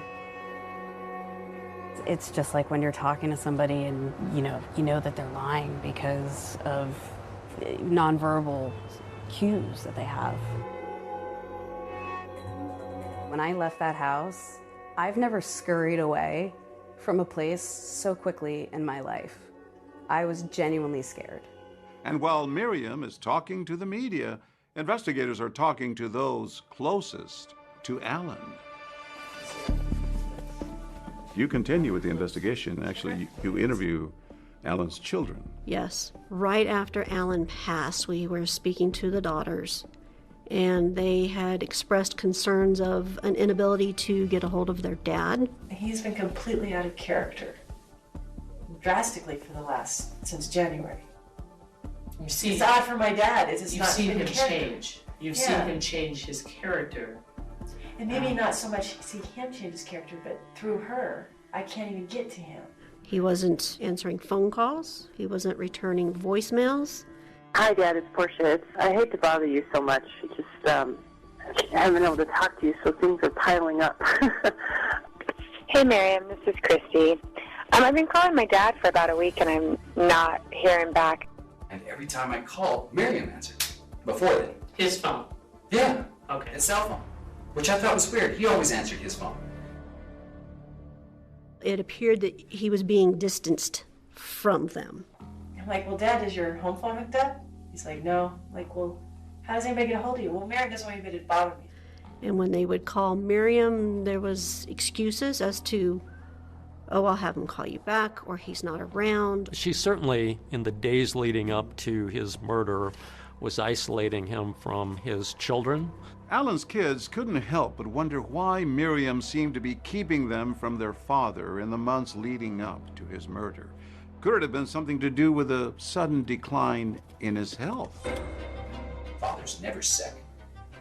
It's just like when you're talking to somebody and you know that they're lying because of nonverbal cues that they have. When I left that house, I've never scurried away from a place so quickly in my life. I was genuinely scared. And while Miriam is talking to the media, investigators are talking to those closest to Alan. You continue with the investigation. Actually, you interview Alan's children. Yes. Right after Alan passed, we were speaking to the daughters, and they had expressed concerns of an inability to get a hold of their dad. He's been completely out of character, drastically since January. It's odd for my dad. You've seen him change. You've seen him change his character. And maybe not so much see him change his character, but through her, I can't even get to him. He wasn't answering phone calls. He wasn't returning voicemails. Hi, Dad. It's Portia. I hate to bother you so much. I haven't been able to talk to you, so things are piling up. Hey, Miriam. This is Christy. I've been calling my dad for about a week, and I'm not hearing back. And every time I called, Miriam answered. Before then. His phone? Yeah. Okay. His cell phone. Which I thought was weird. He always answered his phone. It appeared that he was being distanced from them. I'm like, well, Dad, is your home phone hooked up? He's like, no. I'm like, well, how does anybody get a hold of you? Well, Miriam doesn't want anybody to bother me. And when they would call Miriam, there was excuses as to, oh, I'll have him call you back, or he's not around. She certainly, in the days leading up to his murder, was isolating him from his children. Alan's kids couldn't help but wonder why Miriam seemed to be keeping them from their father in the months leading up to his murder. Could it have been something to do with a sudden decline in his health? Father's never sick.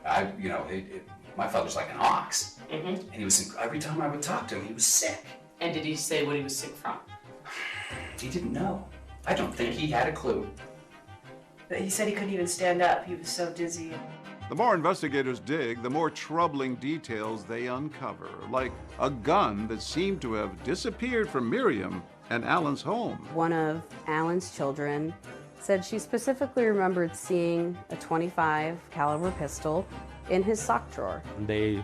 My father's like an ox. Mm-hmm. And he was, every time I would talk to him, he was sick. And did he say what he was sick from? He didn't know. I don't think he had a clue. But he said he couldn't even stand up. He was so dizzy. The more investigators dig, the more troubling details they uncover, like a gun that seemed to have disappeared from Miriam and Alan's home. One of Alan's children said she specifically remembered seeing a .25 caliber pistol in his sock drawer. They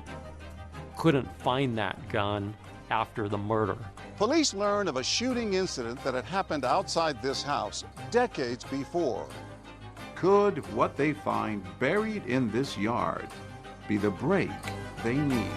couldn't find that gun after the murder. Police learn of a shooting incident that had happened outside this house decades before. Could what they find buried in this yard be the break they need?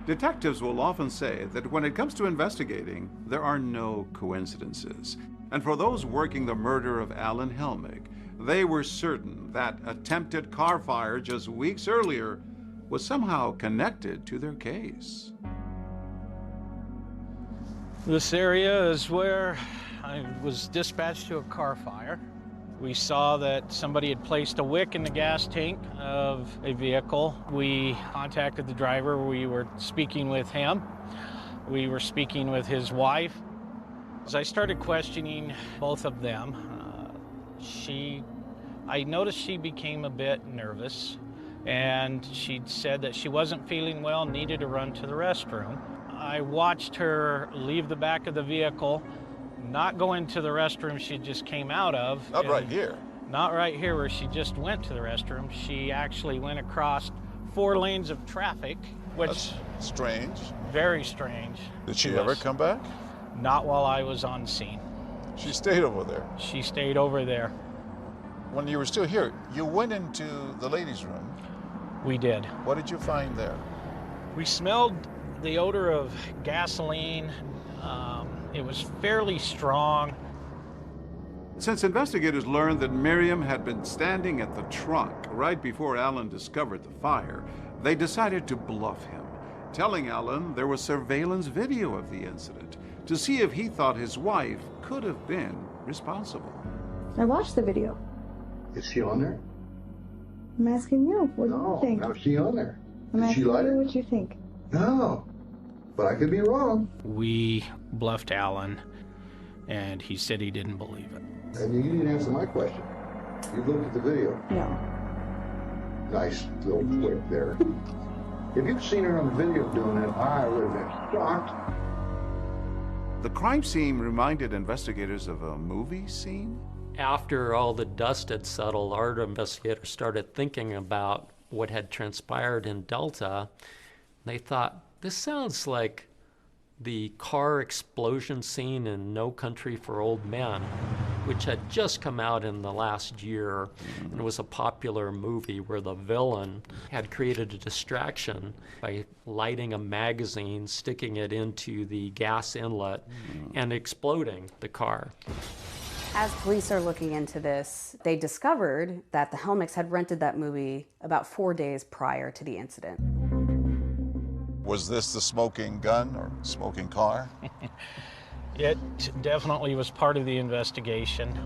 Detectives will often say that when it comes to investigating, there are no coincidences. And for those working the murder of Alan Helmick, They were certain that attempted car fire just weeks earlier was somehow connected to their case. This area is where I was dispatched to a car fire. We saw that somebody had placed a wick in the gas tank of a vehicle. We contacted the driver. We were speaking with him. We were speaking with his wife. As I started questioning both of them, I noticed she became a bit nervous, and she said that she wasn't feeling well, needed to run to the restroom. I watched her leave the back of the vehicle, not go into the restroom she just came out of. Not right here. Not right here where she just went to the restroom. She actually went across 4 lanes of traffic, which... That's strange. Very strange. Did she ever come back? Not while I was on scene. She stayed over there? She stayed over there. When you were still here, you went into the ladies' room. We did. What did you find there? We smelled the odor of gasoline. It was fairly strong. Since investigators learned that Miriam had been standing at the trunk right before Alan discovered the fire, they decided to bluff him, telling Alan there was surveillance video of the incident to see if he thought his wife could have been responsible. I watched the video. Is she on there? I'm asking you. What do you think? No, is she on there? I'm Did she asking like you it? what you think. No, but I could be wrong. We bluffed Alan, and he said he didn't believe it. And you didn't answer my question. You looked at the video. No. Nice little flick there. If you'd seen her on the video doing it, I would have been shocked. The crime scene reminded investigators of a movie scene. After all the dust had settled, our investigators started thinking about what had transpired in Delta. They thought, this sounds like the car explosion scene in No Country for Old Men, which had just come out in the last year, and it was a popular movie where the villain had created a distraction by lighting a magazine, sticking it into the gas inlet, and exploding the car. As police are looking into this, they discovered that the Helmicks had rented that movie about 4 days prior to the incident. Was this the smoking gun or smoking car? It definitely was part of the investigation.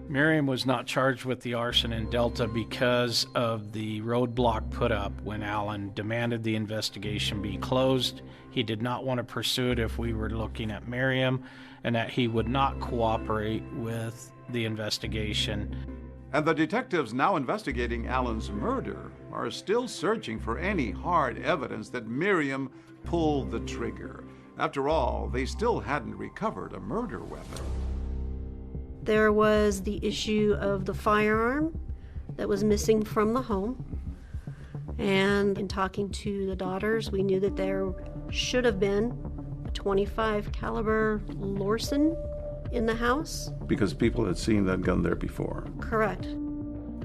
Miriam was not charged with the arson in Delta because of the roadblock put up when Alan demanded the investigation be closed. He did not want to pursue it if we were looking at Miriam, and that he would not cooperate with the investigation. And the detectives now investigating Alan's murder are still searching for any hard evidence that Miriam pulled the trigger. After all, they still hadn't recovered a murder weapon. There was the issue of the firearm that was missing from the home. And in talking to the daughters, we knew that there should have been a .25 caliber Lorson in the house. Because people had seen that gun there before. Correct.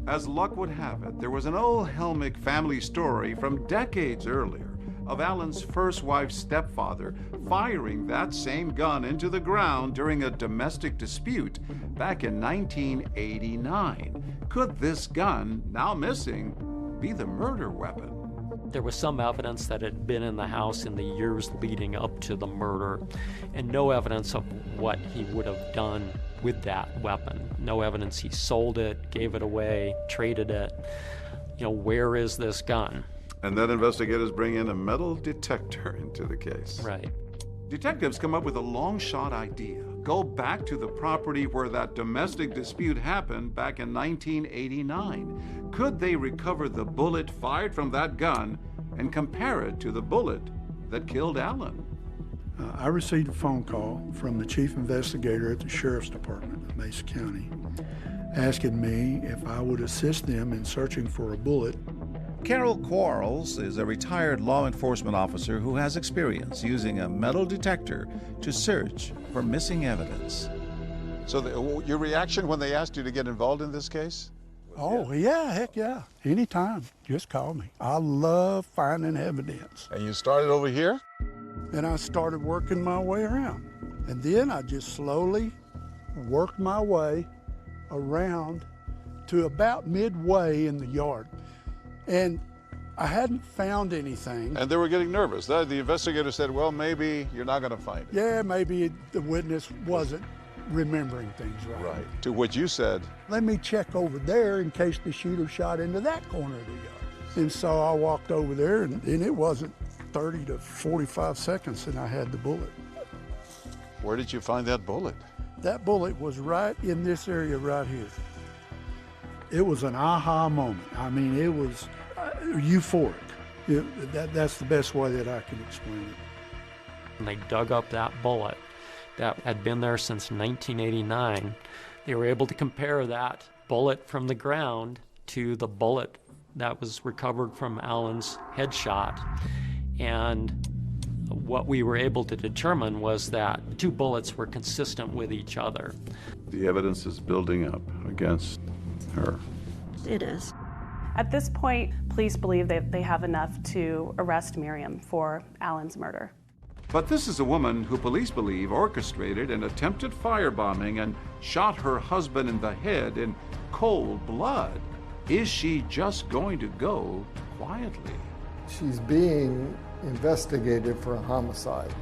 As luck would have it, there was an old Helmick family story from decades earlier of Alan's first wife's stepfather firing that same gun into the ground during a domestic dispute back in 1989. Could this gun, now missing, be the murder weapon? There was some evidence that it had been in the house in the years leading up to the murder, and no evidence of what he would have done with that weapon. No evidence he sold it, gave it away, traded it. You know, where is this gun? And then investigators bring in a metal detector into the case. Right. Detectives come up with a long shot idea. Go back to the property where that domestic dispute happened back in 1989. Could they recover the bullet fired from that gun and compare it to the bullet that killed Alan? I received a phone call from the chief investigator at the Sheriff's Department of Mesa County asking me if I would assist them in searching for a bullet. Carol Quarles is a retired law enforcement officer who has experience using a metal detector to search for missing evidence. So your reaction when they asked you to get involved in this case? Oh, yeah, heck yeah. Anytime, just call me. I love finding evidence. And you started over here? And I started working my way around. And then I just slowly worked my way around to about midway in the yard, and I hadn't found anything. And they were getting nervous. The investigator said, well, maybe you're not going to find it. Yeah, maybe the witness wasn't remembering things right. Right. To which you said, let me check over there in case the shooter shot into that corner of the yard. And so I walked over there, and it wasn't 30 to 45 seconds, and I had the bullet. Where did you find that bullet? That bullet was right in this area right here. It was an aha moment. I mean, it was euphoric. That's the best way that I can explain it. And they dug up that bullet that had been there since 1989. They were able to compare that bullet from the ground to the bullet that was recovered from Alan's headshot. And what we were able to determine was that the two bullets were consistent with each other. The evidence is building up against her. It is. At this point, police believe that they have enough to arrest Miriam for Alan's murder. But this is a woman who police believe orchestrated an attempted firebombing and shot her husband in the head in cold blood. Is she just going to go quietly? She's being investigated for a homicide.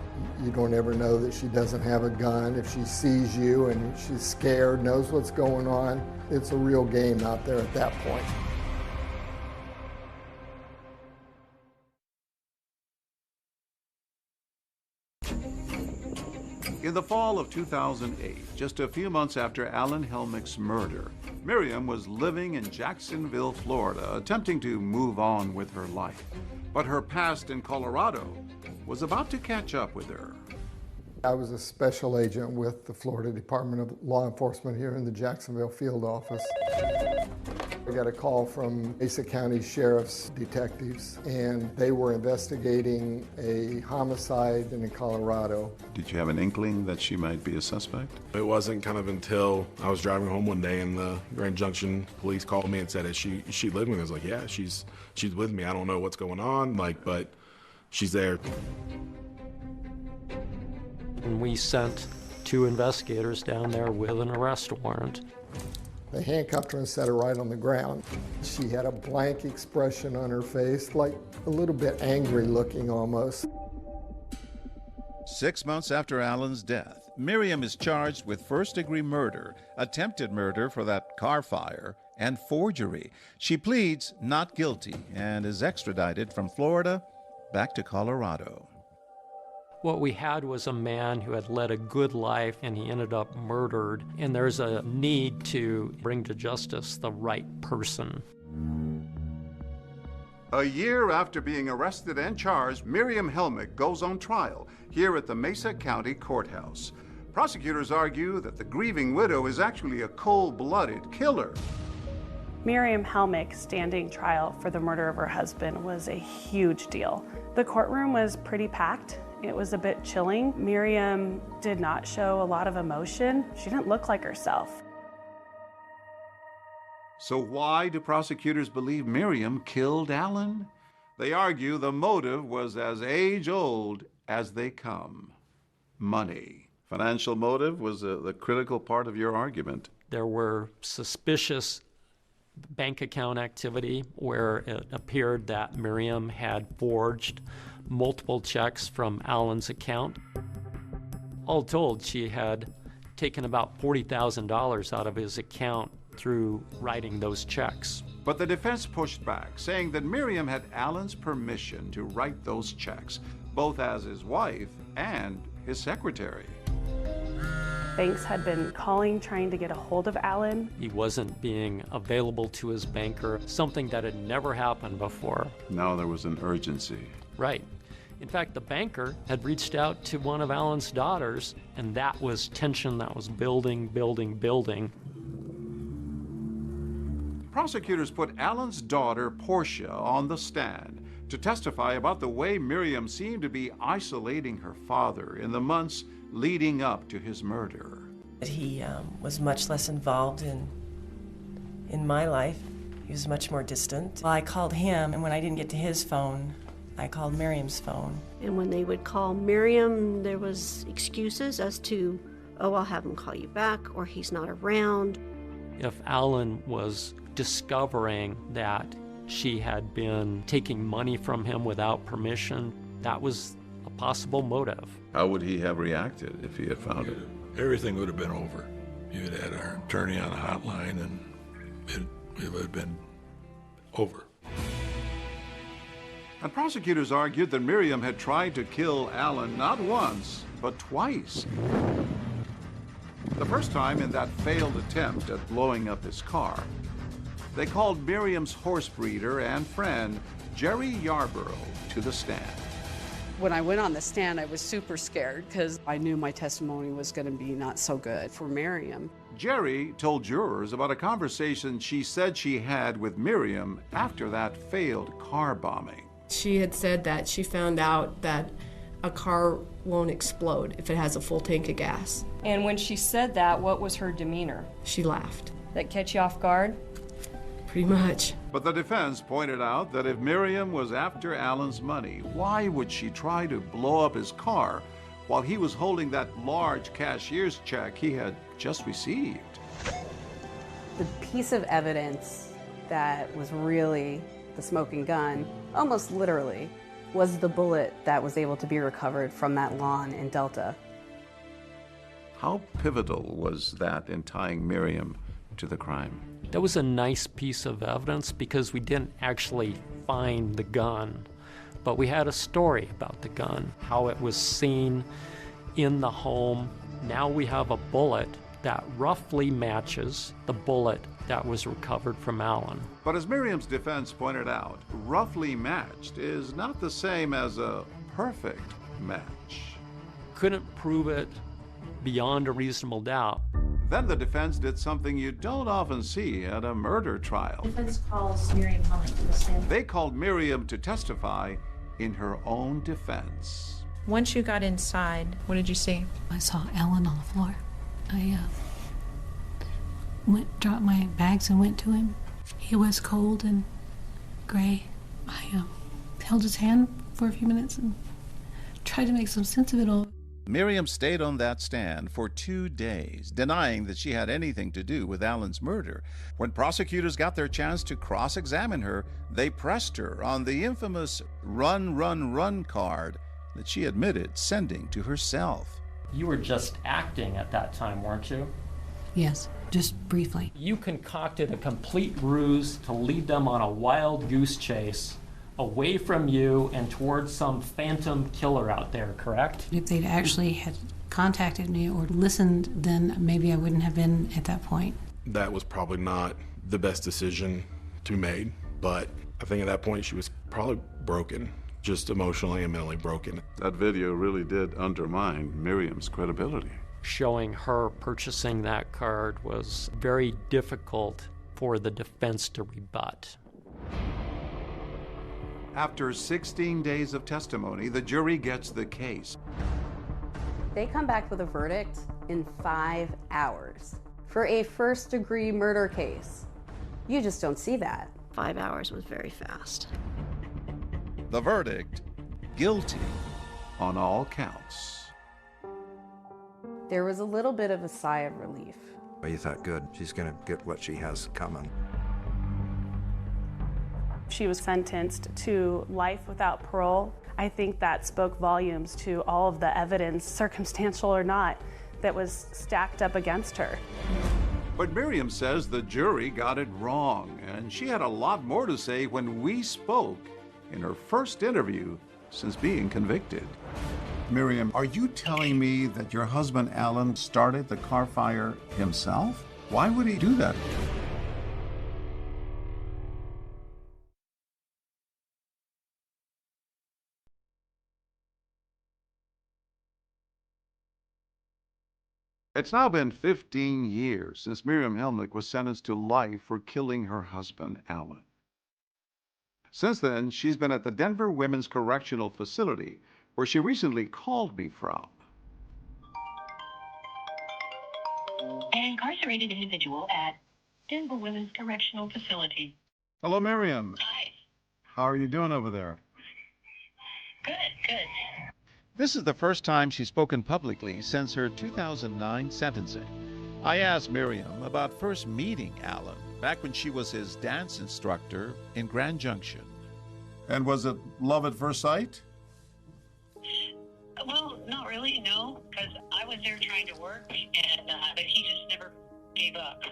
You don't ever know that she doesn't have a gun. If she sees you and she's scared, knows what's going on, it's a real game out there at that point. In the fall of 2008, just a few months after Alan Helmick's murder, Miriam was living in Jacksonville, Florida, attempting to move on with her life. But her past in Colorado was about to catch up with her. I was a special agent with the Florida Department of Law Enforcement here in the Jacksonville field office. I got a call from Mesa County Sheriff's detectives, and they were investigating a homicide in Colorado. Did you have an inkling that she might be a suspect? It wasn't kind of until I was driving home one day and the Grand Junction police called me and said, is she living with me? I was like, yeah, she's with me. I don't know what's going on, but she's there. And we sent 2 investigators down there with an arrest warrant. They handcuffed her and set her right on the ground. She had a blank expression on her face, like a little bit angry looking almost. 6 months after Alan's death, Miriam is charged with first-degree murder, attempted murder for that car fire, and forgery. She pleads not guilty and is extradited from Florida back to Colorado. What we had was a man who had led a good life and he ended up murdered, and there's a need to bring to justice the right person. A year after being arrested and charged, Miriam Helmick goes on trial here at the Mesa County Courthouse. Prosecutors argue that the grieving widow is actually a cold-blooded killer. Miriam Helmick standing trial for the murder of her husband was a huge deal. The courtroom was pretty packed. It was a bit chilling. Miriam did not show a lot of emotion. She didn't look like herself. So why do prosecutors believe Miriam killed Alan? They argue the motive was as age-old as they come. Money. Financial motive was the critical part of your argument. There were suspicious bank account activity where it appeared that Miriam had forged multiple checks from Alan's account. All told, she had taken about $40,000 out of his account through writing those checks. But the defense pushed back, saying that Miriam had Alan's permission to write those checks, both as his wife and his secretary. Banks had been calling, trying to get a hold of Alan. He wasn't being available to his banker, something that had never happened before. Now there was an urgency. Right. In fact, the banker had reached out to one of Alan's daughters, and that was tension that was building. Prosecutors put Alan's daughter, Portia, on the stand to testify about the way Miriam seemed to be isolating her father in the months leading up to his murder. He was much less involved in my life. He was much more distant. Well, I called him, and when I didn't get to his phone, I called Miriam's phone. And when they would call Miriam, there was excuses as to, oh, I'll have him call you back, or he's not around. If Alan was discovering that she had been taking money from him without permission, that was a possible motive. How would he have reacted if he had found it? Everything would have been over. You had had our attorney on the hotline, and it would have been over. And prosecutors argued that Miriam had tried to kill Alan not once, but twice. The first time in that failed attempt at blowing up his car. They called Miriam's horse breeder and friend, Jerry Yarborough, to the stand. When I went on the stand, I was super scared because I knew my testimony was going to be not so good for Miriam. Jerry told jurors about a conversation she said she had with Miriam after that failed car bombing. She had said that she found out that a car won't explode if it has a full tank of gas. And when she said that, what was her demeanor? She laughed. That catch you off guard? Pretty much. But the defense pointed out that if Miriam was after Alan's money, why would she try to blow up his car while he was holding that large cashier's check he had just received? The piece of evidence that was really the smoking gun, almost literally, was the bullet that was able to be recovered from that lawn in Delta. How pivotal was that in tying Miriam to the crime? That was a nice piece of evidence because we didn't actually find the gun, but we had a story about the gun, how it was seen in the home. Now we have a bullet that roughly matches the bullet that was recovered from Alan. But as Miriam's defense pointed out, roughly matched is not the same as a perfect match. Couldn't prove it beyond a reasonable doubt. Then the defense did something you don't often see at a murder trial. Defense calls Miriam Holling to the stand. They called Miriam to testify in her own defense. Once you got inside, what did you see? I saw Alan on the floor. I dropped my bags and went to him. He was cold and gray. I held his hand for a few minutes and tried to make some sense of it all. Miriam stayed on that stand for 2 days, denying that she had anything to do with Alan's murder. When prosecutors got their chance to cross-examine her, they pressed her on the infamous run, run, run card that she admitted sending to herself. You were just acting at that time, weren't you? Yes, just briefly. You concocted a complete ruse to lead them on a wild goose chase away from you and towards some phantom killer out there, correct? If they'd actually had contacted me or listened, then maybe I wouldn't have been at that point. That was probably not the best decision to be made, but I think at that point she was probably broken, just emotionally and mentally broken. That video really did undermine Miriam's credibility. Showing her purchasing that card was very difficult for the defense to rebut. After 16 days of testimony, the jury gets the case. They come back with a verdict in 5 hours for a first-degree murder case. You just don't see that. 5 hours was very fast. The verdict, guilty. On all counts. There was a little bit of a sigh of relief. You thought, good, she's going to get what she has coming. She was sentenced to life without parole. I think that spoke volumes to all of the evidence, circumstantial or not, that was stacked up against her. But Miriam says the jury got it wrong, and she had a lot more to say when we spoke in her first interview since being convicted. Miriam, are you telling me that your husband Alan started the car fire himself? Why would he do that? It's now been 15 years since Miriam Helmlich was sentenced to life for killing her husband, Alan. Since then, she's been at the Denver Women's Correctional Facility, where she recently called me from. An incarcerated individual at Denver Women's Correctional Facility. Hello, Miriam. Hi. How are you doing over there? Good, good. This is the first time she's spoken publicly since her 2009 sentencing. I asked Miriam about first meeting Alan back when she was his dance instructor in Grand Junction. And was it love at first sight? Well, not really, no, because I was there trying to work, and but he just never gave up.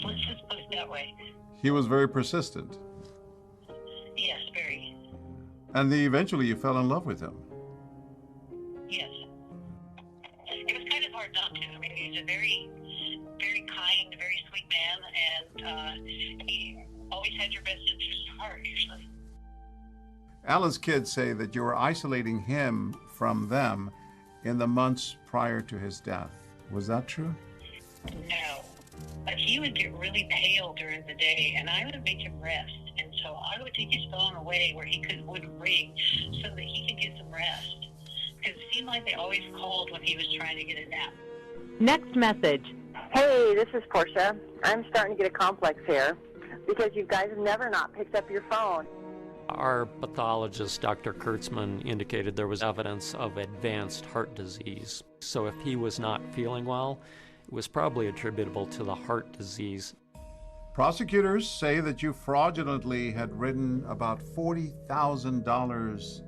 Let's just put it that way. He was very persistent. Yes, very. And eventually you fell in love with him. Yes. It was kind of hard not to. I mean, he's a very, very kind, very sweet man, and he always had your best interest at heart, usually. Alan's kids say that you were isolating him from them in the months prior to his death. Was that true? No. But he would get really pale during the day, and I would make him rest. And so I would take his phone away where he wouldn't ring so that he could get some rest. Because it seemed like they always called when he was trying to get a nap. Next message. Hey, this is Portia. I'm starting to get a complex here because you guys have never not picked up your phone. Our pathologist, Dr. Kurtzman, indicated there was evidence of advanced heart disease. So if he was not feeling well, it was probably attributable to the heart disease. Prosecutors say that you fraudulently had written about $40,000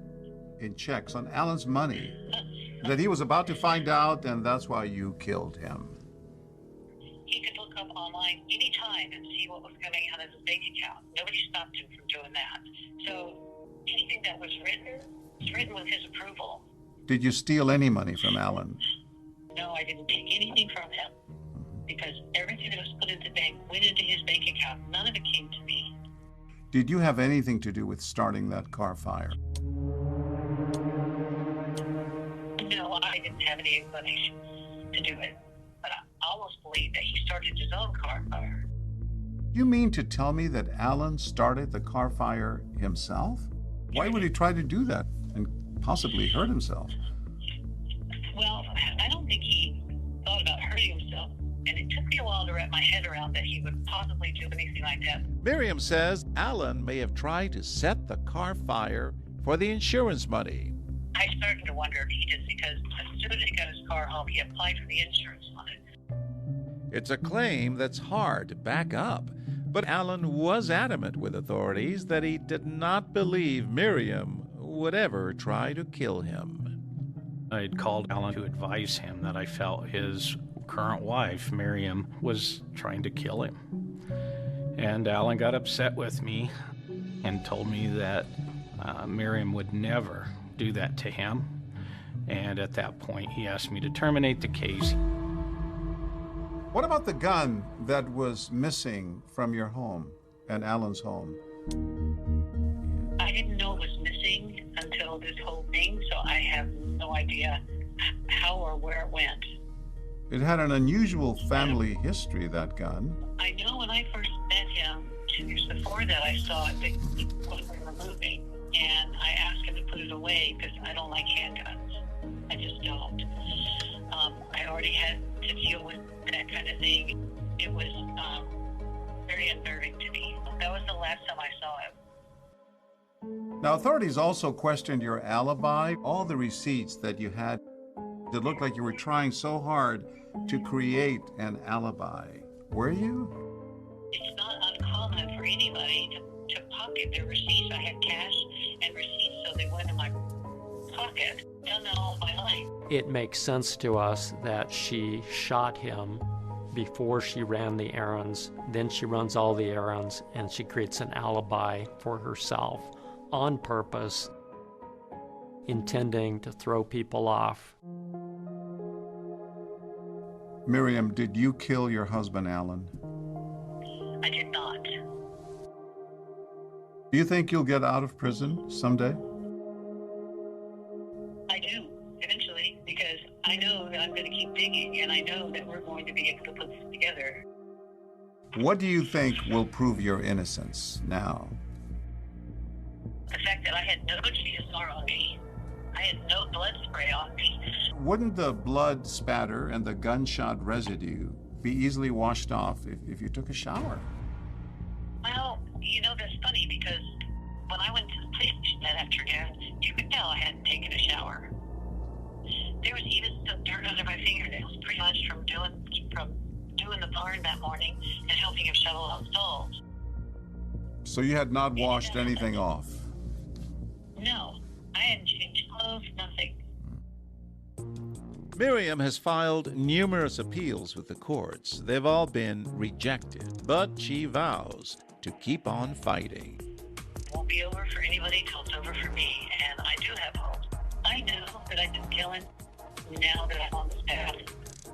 in checks on Alan's money that he was about to find out, and that's why you killed him. He could look up online anytime and see what was coming out of his bank account. Nobody stopped him from doing that. So anything that was written with his approval. Did you steal any money from Alan? No, I didn't take anything from him because everything that was put into the bank went into his bank account. None of it came to me. Did you have anything to do with starting that car fire? No, I didn't have any inclination to do it. But I almost believe that he started his own car fire. You mean to tell me that Alan started the car fire himself? Why would he try to do that and possibly hurt himself? Well, I don't think he thought about hurting himself. And it took me a while to wrap my head around that he would possibly do anything like that. Miriam says Alan may have tried to set the car fire for the insurance money. I started to wonder if he did because as soon as he got his car home, he applied for the insurance on it. It's a claim that's hard to back up. But Alan was adamant with authorities that he did not believe Miriam would ever try to kill him. I had called Alan to advise him that I felt his current wife, Miriam, was trying to kill him. And Alan got upset with me and told me that Miriam would never do that to him. And at that point, he asked me to terminate the case. What about the gun that was missing from your home and Alan's home? I didn't know it was missing until this whole thing, so I have no idea how or where it went. It had an unusual family history, that gun. I know when I first met him, 2 years before that, I saw it that he wasn't removing, and I asked him to put it away because I don't like handguns. I just don't. I already had to deal with that kind of thing. It was very unnerving to me. That was the last time I saw him. Now, authorities also questioned your alibi, all the receipts that you had. It looked like you were trying so hard to create an alibi. Were you? It's not uncommon for anybody to pocket their receipts. I had cash and receipts, so they went in my pocket. Done that all my life. It makes sense to us that she shot him before she ran the errands. Then she runs all the errands and she creates an alibi for herself on purpose, intending to throw people off. Miriam, did you kill your husband, Alan? I did not. Do you think you'll get out of prison someday? I do, eventually, because I know that I'm going to keep digging, and I know that we're going to be able to put this together. What do you think will prove your innocence now? The fact that I had no GSR on me, I had no blood spray on me. Wouldn't the blood spatter and the gunshot residue be easily washed off if you took a shower? Well, you know, that's funny because when I went to the police station that afternoon, you could tell I hadn't taken a shower. There was even some dirt under my fingernails, pretty much from doing the barn that morning and helping him shovel out stalls. So you had not washed anything off? No, I hadn't changed clothes, nothing. Miriam has filed numerous appeals with the courts. They've all been rejected, but she vows to keep on fighting. It won't be over for anybody till it's over for me, and I do have hope. I know that I didn't kill him. Now that I'm on this path,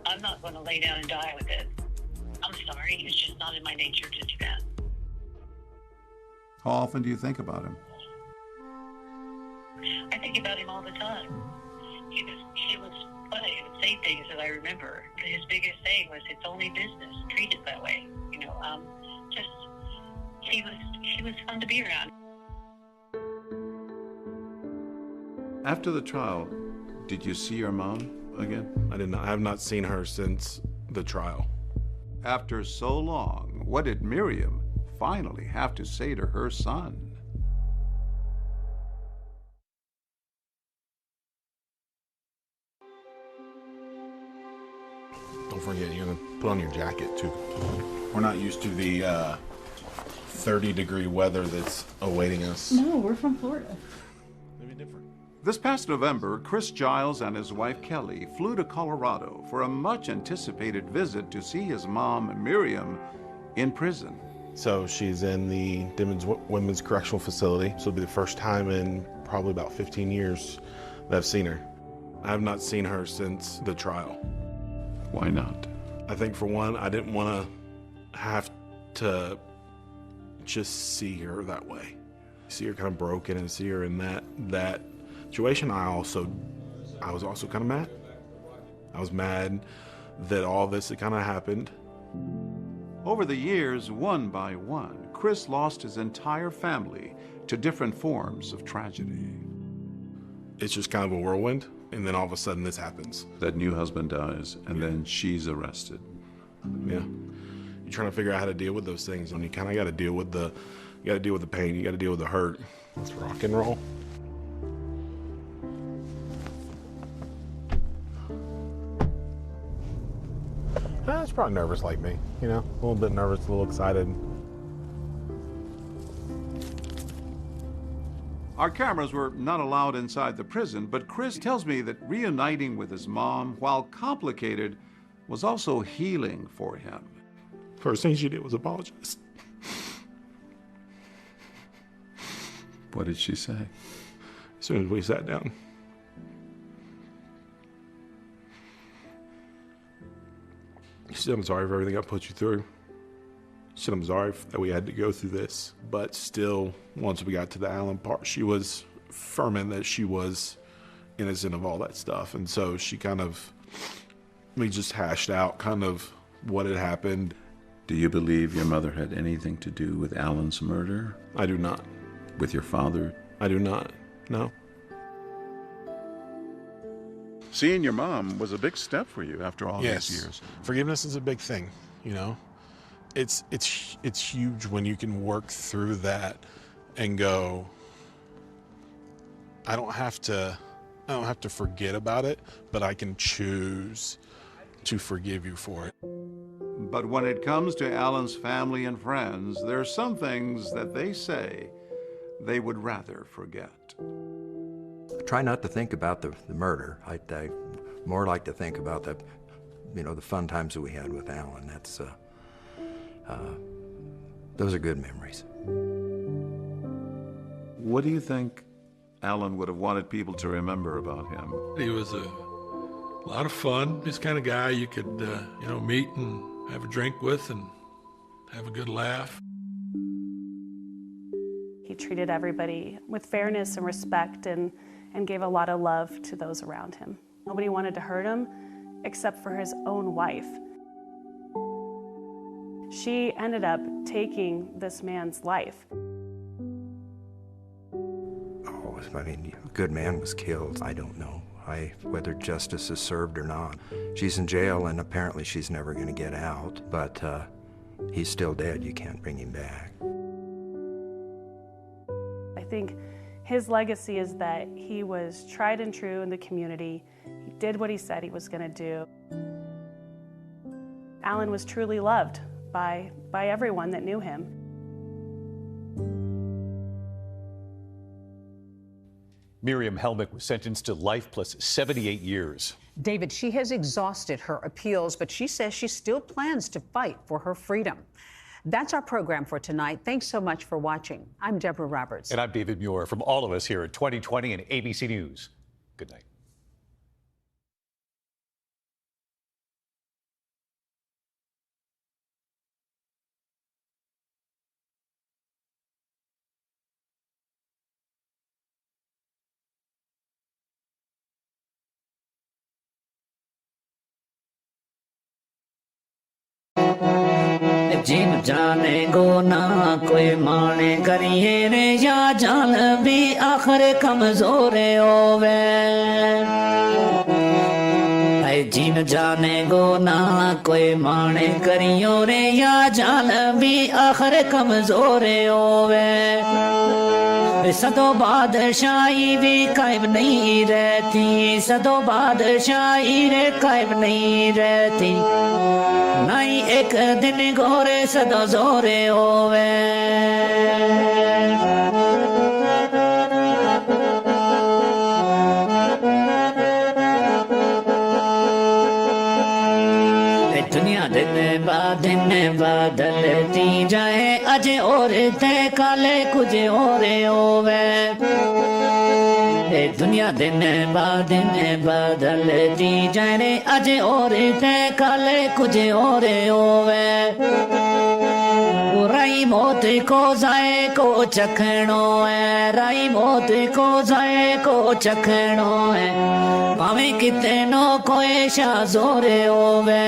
I'm not going to lay down and die with it. I'm sorry, it's just not in my nature to do that. How often do you think about him? I think about him all the time. He was funny. He would say things that I remember. His biggest thing was, it's only business. Treat it that way. You know, he was fun to be around. After the trial, did you see your mom again? I did not. I have not seen her since the trial. After so long, what did Miriam finally have to say to her son? Don't forget, you're gonna put on your jacket too. We're not used to the 30-degree weather that's awaiting us. No, we're from Florida. Maybe different. This past November, Chris Giles and his wife Kelly flew to Colorado for a much-anticipated visit to see his mom, Miriam, in prison. So she's in the Dimmins Women's Correctional Facility. So it'll be the first time in probably about 15 years that I've seen her. I have not seen her since the trial. Why not? I think for one, I didn't want to have to just see her that way. See her kind of broken and see her in that situation. I was also kind of mad. I was mad that all this had kind of happened. Over the years, one by one, Chris lost his entire family to different forms of tragedy. It's just kind of a whirlwind, and then all of a sudden this happens. That new husband dies, and then she's arrested. Yeah. You're trying to figure out how to deal with those things, and you kind of got to deal with the pain, you got to deal with the hurt. Let's rock and roll. It's probably nervous like me, you know, a little bit nervous, a little excited. Our cameras were not allowed inside the prison, but Chris tells me that reuniting with his mom, while complicated, was also healing for him. First thing she did was apologize. What did she say? As soon as we sat down. She said, I'm sorry for everything I put you through. She said, I'm sorry that we had to go through this. But still, once we got to the Alan part, she was firm in that she was innocent of all that stuff. And so we just hashed out kind of what had happened. Do you believe your mother had anything to do with Alan's murder? I do not. With your father? I do not, no. Seeing your mom was a big step for you after all these years. Forgiveness is a big thing, you know. It's huge when you can work through that and go, I don't have to forget about it, but I can choose to forgive you for it. But when it comes to Alan's family and friends, there are some things that they say they would rather forget. I try not to think about the murder. I more like to think about the fun times that we had with Alan. That's those are good memories. What do you think Alan would have wanted people to remember about him? He was a lot of fun. He's the kind of guy you could meet and have a drink with and have a good laugh. He treated everybody with fairness and respect and gave a lot of love to those around him. Nobody wanted to hurt him except for his own wife. She ended up taking this man's life. Oh, I mean, a good man was killed. I don't know whether justice is served or not. She's in jail, and apparently she's never going to get out, but he's still dead. You can't bring him back. I think his legacy is that he was tried and true in the community. He did what he said he was going to do. Alan was truly loved by everyone that knew him. Miriam Helmick was sentenced to life plus 78 years. David, she has exhausted her appeals, but she says she still plans to fight for her freedom. That's our program for tonight. Thanks so much for watching. I'm Deborah Roberts. And I'm David Muir. From all of us here at 2020 and ABC News, good night. जिन जाने गो ना कोई माने करिए रे या जान भी आखिर कमजोर होवे जिन जाने गो ना कोई माने करियो रे या जान भी आखिर कमजोर होवे सदों बादशाही भी कायम नहीं रहती सदों बादशाही रे कायम नहीं रहती नहीं एक दिन गोरे सदों जोरे होवे दुनिया दिन बदलती जाए अज और ते काले कुछ और होवे दुनिया दिन बदलती जाए रे अज और ते काले कुछ और होवे राई मौत को जाए को चखणो है राई मौत को जाए को चखणो है भावे कितनो कोई शाजोर होवे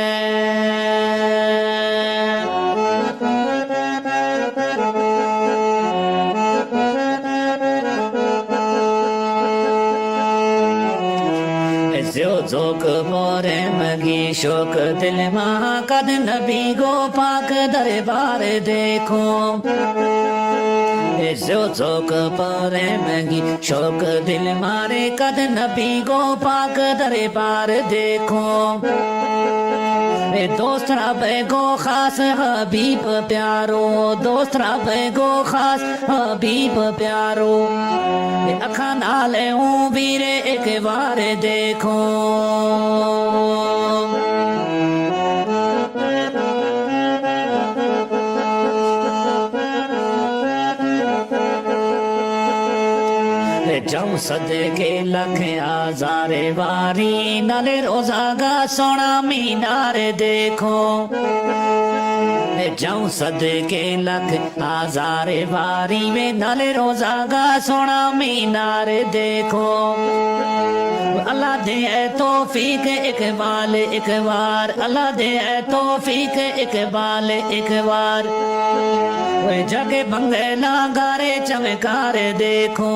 जोक मोरे मगी शोक दिल मां कद नबी गो पाक दरबार देखो जो जोक पोरे मगी शोक दिल मारे कद नबी गो पाक दरबार देखो दोस्त रब गो खास हबीब प्यारो दोस्त रब गो खास हबीब प्यारो अखा नाले हूँ वीरे एक बार देखो जाऊं सदके लख आजारे वारी नाले रोजागा सोना मीनार देखो जाऊं सदके लख आजारे वारी में नाले रोजागा सोना मीनार देखो अल्लाह दे तौफीक इकबाल एक बार अल्लाह दे तौफीक इकबाल एक बार वे जगे बंगला गारे चमकार देखो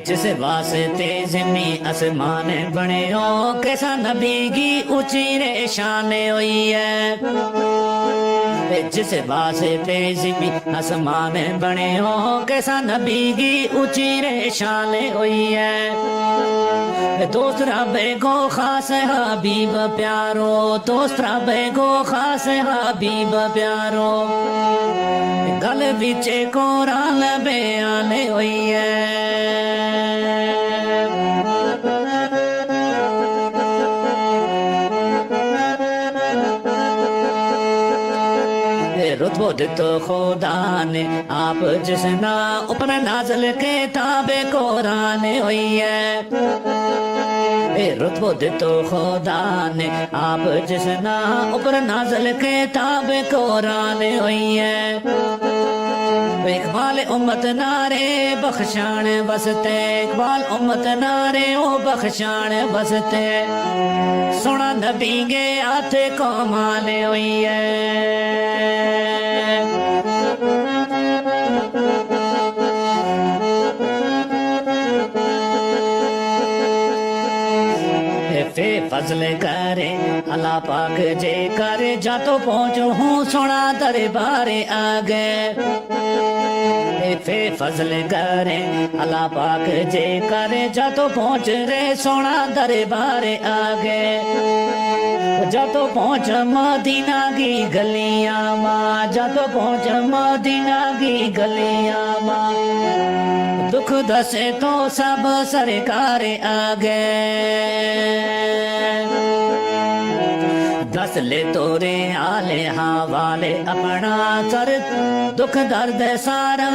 जिस वास्ते ज़मीं आसमान बने हो कैसा नबी की ऊंची रे शान हुई है जिस वास्ते ज़मीं आसमान बने हो कैसा नबी की ऊंची रे शान हुई है दोस्त रब को खास हबीब प्यारो दोस्त रब को खास हबीब प्यारो गल बिच कुरान बयान हुई है रुतबो दितो खुदा ने आप जिसना ऊपर नाज़िल किताब कुरान हुई है रुतबो दितो खुदा ने आप जिसना ऊपर नाज़िल किताब कुरान हुई है इकबाल उम्मत नारे बख्शान बसते इकबाल उम्मत नारे ओ बख्शान बसते सोना नबी गे आते कमाल हुई है फे फजल करे अल्लाह पाक जे करे जा तो पहुँचू हूँ सोना दरबार आ गए फे फजल करे अल्लाह पाक जे करे जतो पहुंच रे सोना दरबार आगे जतो पहुंच मदीना की गलियां मां जतो पहुंच मदीना की गलियां मां दुख दसे तो सब सरकार आगे दस ले तोरे आले हवाले अपना सर दुख दर्द सारा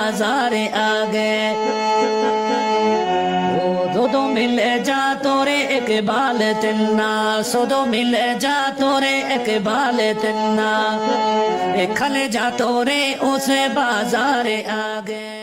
आजारे आगे दो मिले जा तोरे इकबाल तिन्ना सो मिले जा तोरे इकबाल तिन्ना खले जा तोरे उस बाजार आगे